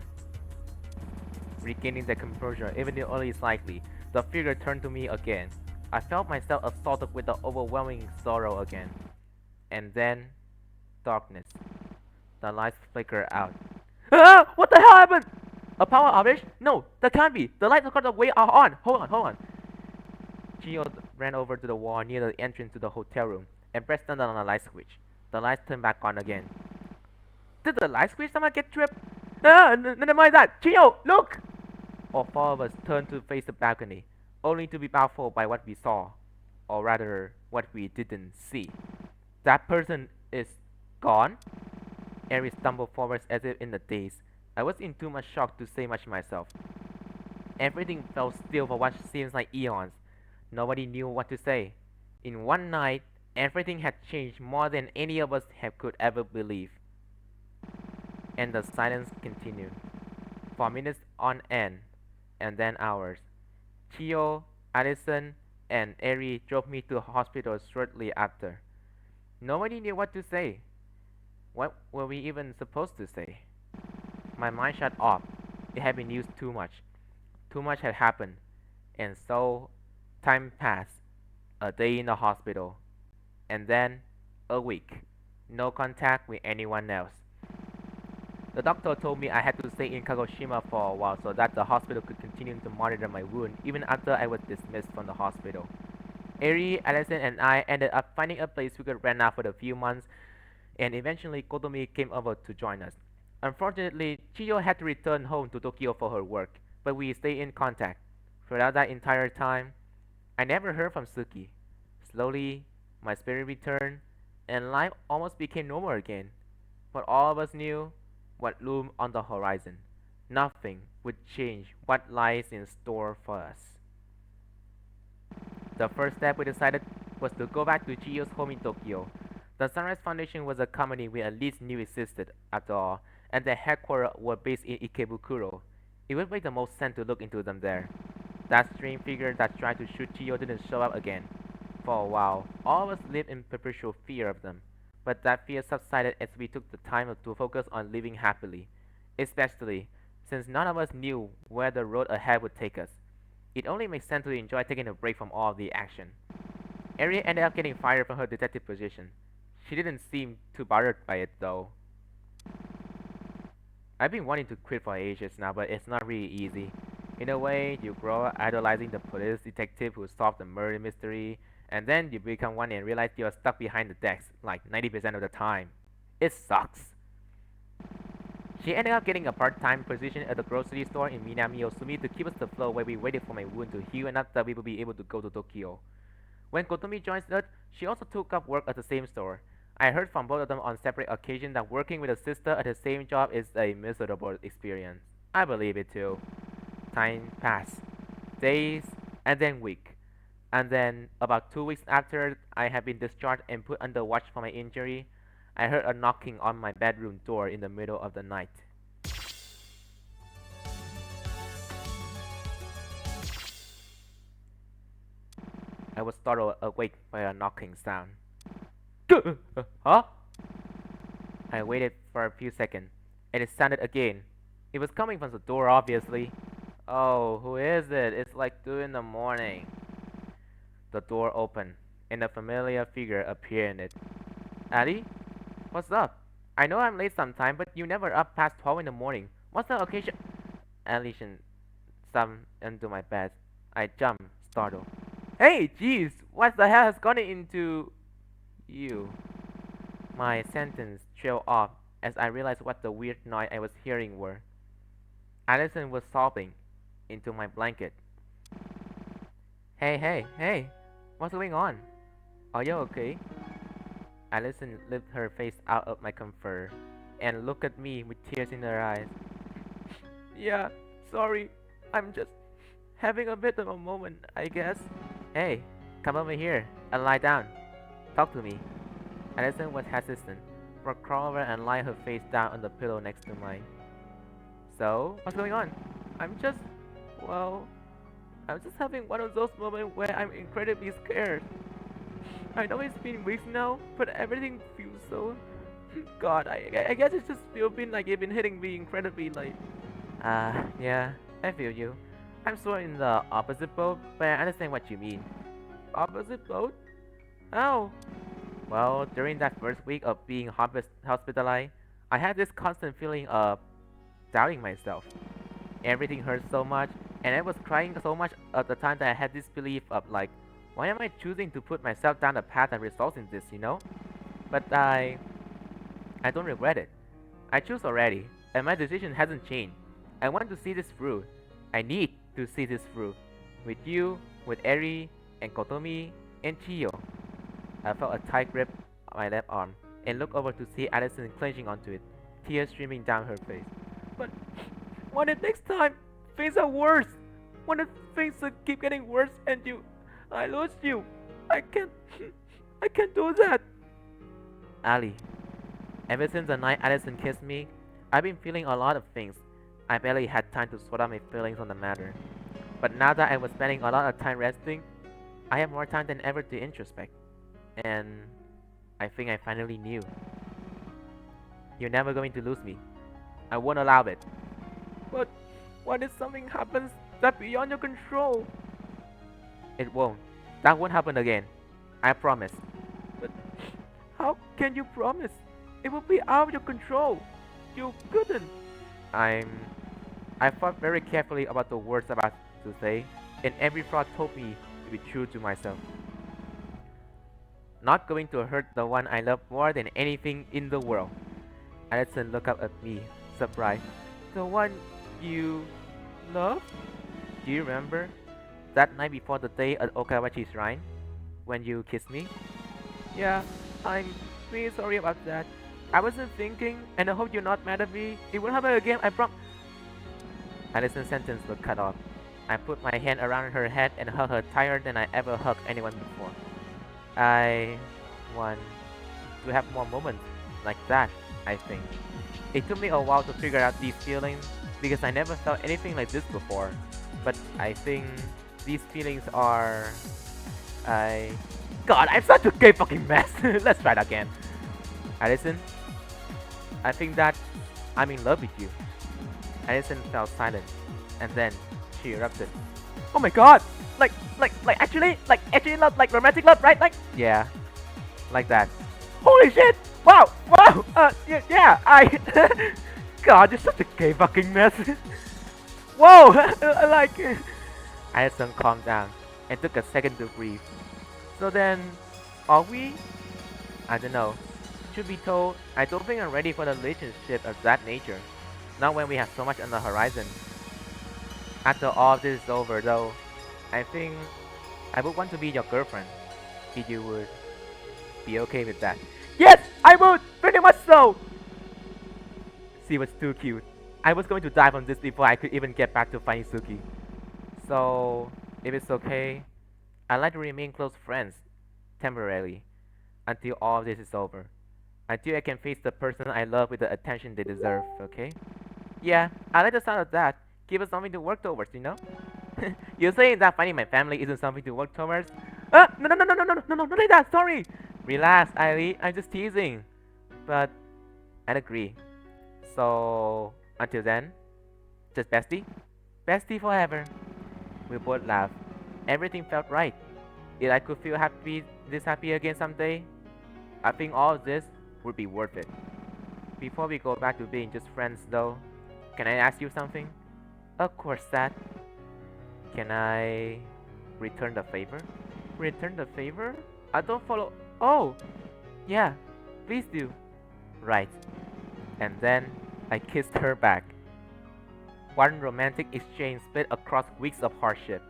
Regaining their composure, even though only slightly, the figure turned to me again. I felt myself assaulted with the overwhelming sorrow again. And then, darkness. The lights flickered out. Ah! What the hell happened? A power outage? No, that can't be. The lights across the way are on. Hold on. Gio ran over to the wall near the entrance to the hotel room and pressed down on the light switch. The lights turned back on again. Did the light switch somehow get tripped? Ah, never mind that. Gio, look! All four of us turned to face the balcony, only to be baffled by what we saw. Or rather, what we didn't see. That person is gone? Ari stumbled forward as if in a daze. I was in too much shock to say much myself. Everything fell still for what seems like eons. Nobody knew what to say. In one night, everything had changed more than any of us could ever believe. And the silence continued. For minutes on end, and then hours. Chio, Allison, and Eri drove me to the hospital shortly after. Nobody knew what to say. What were we even supposed to say? My mind shut off. It had been used too much. Too much had happened. And so, time passed. A day in the hospital. And then, a week. No contact with anyone else. The doctor told me I had to stay in Kagoshima for a while so that the hospital could continue to monitor my wound even after I was dismissed from the hospital. Eri, Allison, and I ended up finding a place we could rent out for a few months, and eventually Kotomi came over to join us. Unfortunately, Chiyo had to return home to Tokyo for her work, but we stayed in contact. Throughout that entire time, I never heard from Suki. Slowly, my spirit returned, and life almost became normal again. But all of us knew what loomed on the horizon. Nothing would change what lies in store for us. The first step we decided was to go back to Chiyo's home in Tokyo. The Sunrise Foundation was a company we at least knew existed, after all, and their headquarters were based in Ikebukuro. It would make the most sense to look into them there. That strange figure that tried to shoot Chiyo didn't show up again. For a while, all of us lived in perpetual fear of them, but that fear subsided as we took the time to focus on living happily, especially since none of us knew where the road ahead would take us. It only makes sense to enjoy taking a break from all of the action. Ari ended up getting fired from her detective position. She didn't seem too bothered by it though. I've been wanting to quit for ages now, but it's not really easy. In a way, you grow up idolizing the police detective who solved the murder mystery, and then you become one and realize you're stuck behind the desk like 90% of the time. It sucks. She ended up getting a part-time position at the grocery store in Minami Osumi to keep us afloat while we waited for my wound to heal enough that we would be able to go to Tokyo. When Kotomi joined us, she also took up work at the same store. I heard from both of them on separate occasions that working with a sister at the same job is a miserable experience. I believe it too. Time passed. Days, and then week. And then, about 2 weeks after I had been discharged and put under watch for my injury, I heard a knocking on my bedroom door in the middle of the night. I was startled awake by a knocking sound. Huh? I waited for a few seconds, and it sounded again. It was coming from the door, obviously. Oh, who is it? It's like 2 in the morning. The door opened, and a familiar figure appeared in it. Ali? What's up? I know I'm late sometime, but you never up past 12 in the morning. What's the occasion? Alison slammed into my bed. I jumped, startled. Hey, jeez, what the hell has gone into you? My sentence trailed off as I realized what the weird noise I was hearing were. Allison was sobbing into my blanket. Hey, hey, hey, what's going on? Are you okay? Allison lifted her face out of my comforter and looked at me with tears in her eyes. Yeah, sorry. I'm just having a bit of a moment, I guess. Hey, come over here and lie down. Talk to me. Allison was hesitant, but crawled over and laid her face down on the pillow next to mine. So, what's going on? I'm just, well, I'm just having one of those moments where I'm incredibly scared. I know it's been weeks now, but everything feels so. God, I guess it's just still been like it's been hitting me incredibly like. Yeah, I feel you. I'm sort of in the opposite boat, but I understand what you mean. Opposite boat? How? Well, during that first week of being hospitalized, I had this constant feeling of doubting myself. Everything hurt so much, and I was crying so much at the time that I had this belief of like, why am I choosing to put myself down the path that results in this, you know? But I don't regret it. I choose already, and my decision hasn't changed. I want to see this through. I need to see this through. With you, with Eri, and Kotomi, and Chiyo. I felt a tight grip on my left arm, and looked over to see Allison clenching onto it, tears streaming down her face. But what if next time things are worse? What if things keep getting worse and I lost you? I can't, I can't do that. Ali, ever since the night Allison kissed me, I've been feeling a lot of things. I barely had time to sort out my feelings on the matter. But now that I was spending a lot of time resting, I have more time than ever to introspect. And I think I finally knew. You're never going to lose me. I won't allow it. But what if something happens that's beyond your control? It won't. That won't happen again. I promise. But how can you promise? It will be out of your control. You couldn't. I'm. I thought very carefully about the words I'm about to say, and every thought told me to be true to myself. Not going to hurt the one I love more than anything in the world. Alison looked up at me, surprised. The one you love? Do you remember? That night before the day at Okawachi Shrine? When you kissed me? Yeah, I'm really sorry about that. I wasn't thinking, and I hope you're not mad at me. It won't happen again, I promise. Alison's sentence was cut off. I put my hand around her head and hugged her tighter than I ever hugged anyone before. I want to have more moments like that, I think. It took me a while to figure out these feelings because I never felt anything like this before. But I think these feelings are... God, I'm such a gay fucking mess. Let's try it again. Alison, I think that I'm in love with you. Alison fell silent, and then she erupted. Oh my god! Actually love, like romantic love, right? Like, yeah, like that. Holy shit! Wow, wow! Yeah, God, you're such a gay fucking mess. Whoa! Like, Alison calmed down and took a second to breathe. So then, are we? I don't know. Should be told, I don't think I'm ready for a relationship of that nature. Not when we have so much on the horizon. After all this is over, though, I think I would want to be your girlfriend. If you would be okay with that. Yes, I would! Pretty much so! She was too cute. I was going to die from this before I could even get back to finding Suki. So, if it's okay, I'd like to remain close friends, temporarily, until all of this is over. Until I can face the person I love with the attention they deserve, okay? Yeah, I like the sound of that. Give us something to work towards, you know? You're saying that finding my family isn't something to work towards? No, not like that, sorry! Relax, Eileen, I'm just teasing. But, I'd agree. So, until then, just bestie? Bestie forever. We both laughed. Everything felt right. If I could feel this happy again someday, I think all of this would be worth it. Before we go back to being just friends though, can I ask you something? Of course, Dad. Can I return the favor? Return the favor? I don't follow. Oh! Yeah, please do. Right. And then I kissed her back. One romantic exchange split across weeks of hardship.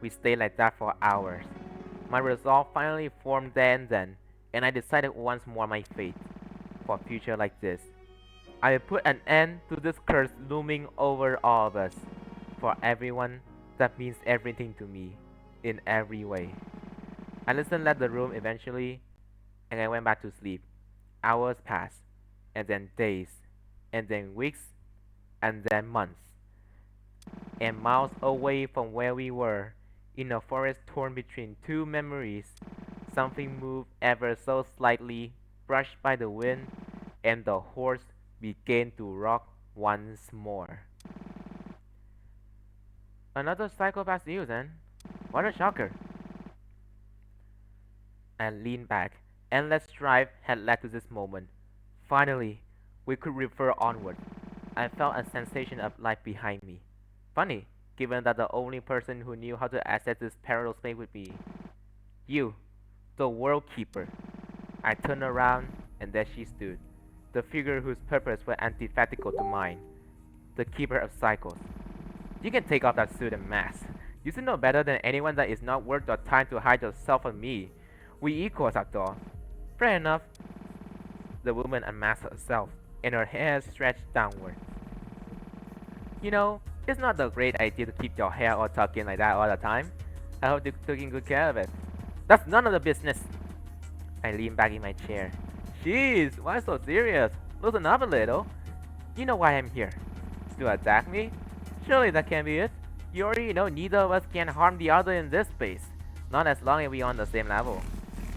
We stayed like that for hours. My resolve finally formed then, and I decided once more my fate. For a future like this, I will put an end to this curse looming over all of us. For everyone that means everything to me, in every way. Allison left the room eventually, and I went back to sleep. Hours passed, and then days, and then weeks, and then months. And miles away from where we were, in a forest torn between two memories, something moved ever so slightly, brushed by the wind, and the horse began to rock once more. Another psychopath news, then? What a shocker. I leaned back. Endless strife had led to this moment. Finally, we could refer onward. I felt a sensation of life behind me. Funny, given that the only person who knew how to access this perilous space would be you, the World Keeper. I turned around, and there she stood, the figure whose purpose was antithetical to mine, the Keeper of Cycles. You can take off that suit and mask. You should know better than anyone that it's not worth your time to hide yourself from me. We equals after all. Fair enough. The woman unmasked herself, and her hair stretched downward. You know, it's not a great idea to keep your hair all tucked in like that all the time. I hope you're taking good care of it. That's none of the business. I leaned back in my chair. Jeez, why so serious? Loosen up a little. You know why I'm here. To attack me? Surely that can't be it. You already know neither of us can harm the other in this space. Not as long as we're on the same level.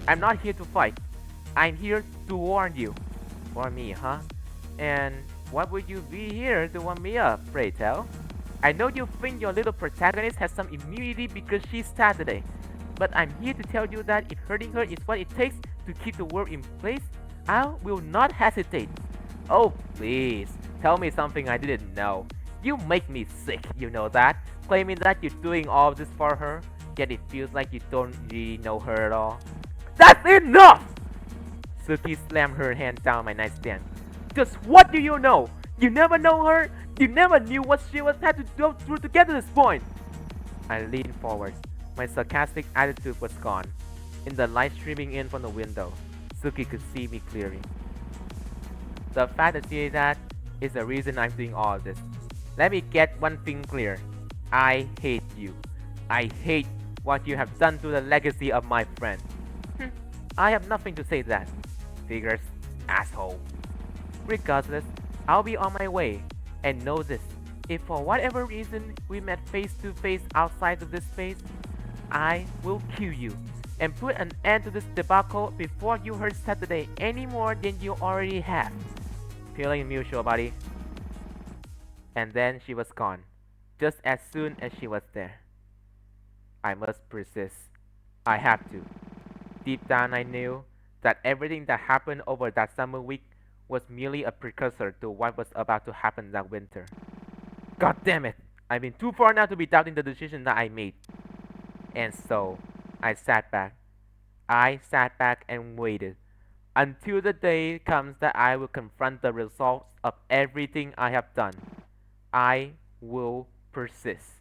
I'm not here to fight. I'm here to warn you. Warn me, huh? And what would you be here to warn me of, pray tell? I know you think your little protagonist has some immunity because she's sad today. But I'm here to tell you that if hurting her is what it takes to keep the world in place, I will not hesitate. Oh, please, tell me something I didn't know. You make me sick, you know that? Claiming that you're doing all of this for her, yet it feels like you don't really know her at all. That's enough! Suki slammed her hand down my nightstand. Just what do you know? You never know her? You never knew what she was had to go through to get to this point! I leaned forward. My sarcastic attitude was gone. In the light streaming in from the window, Suki could see me clearly. The fact that she is that is the reason I'm doing all of this. Let me get one thing clear. I hate you. I hate what you have done to the legacy of my friend. I have nothing to say to that. Figures, asshole. Regardless, I'll be on my way. And know this, if for whatever reason we met face to face outside of this space, I will kill you and put an end to this debacle before you hurt Saturday any more than you already have. Feeling mutual, buddy. And then she was gone, just as soon as she was there. I must persist. I have to. Deep down I knew that everything that happened over that summer week was merely a precursor to what was about to happen that winter. God damn it! I've been too far now to be doubting the decision that I made. And so, I sat back. I sat back and waited until the day comes that I will confront the results of everything I have done. I will persist.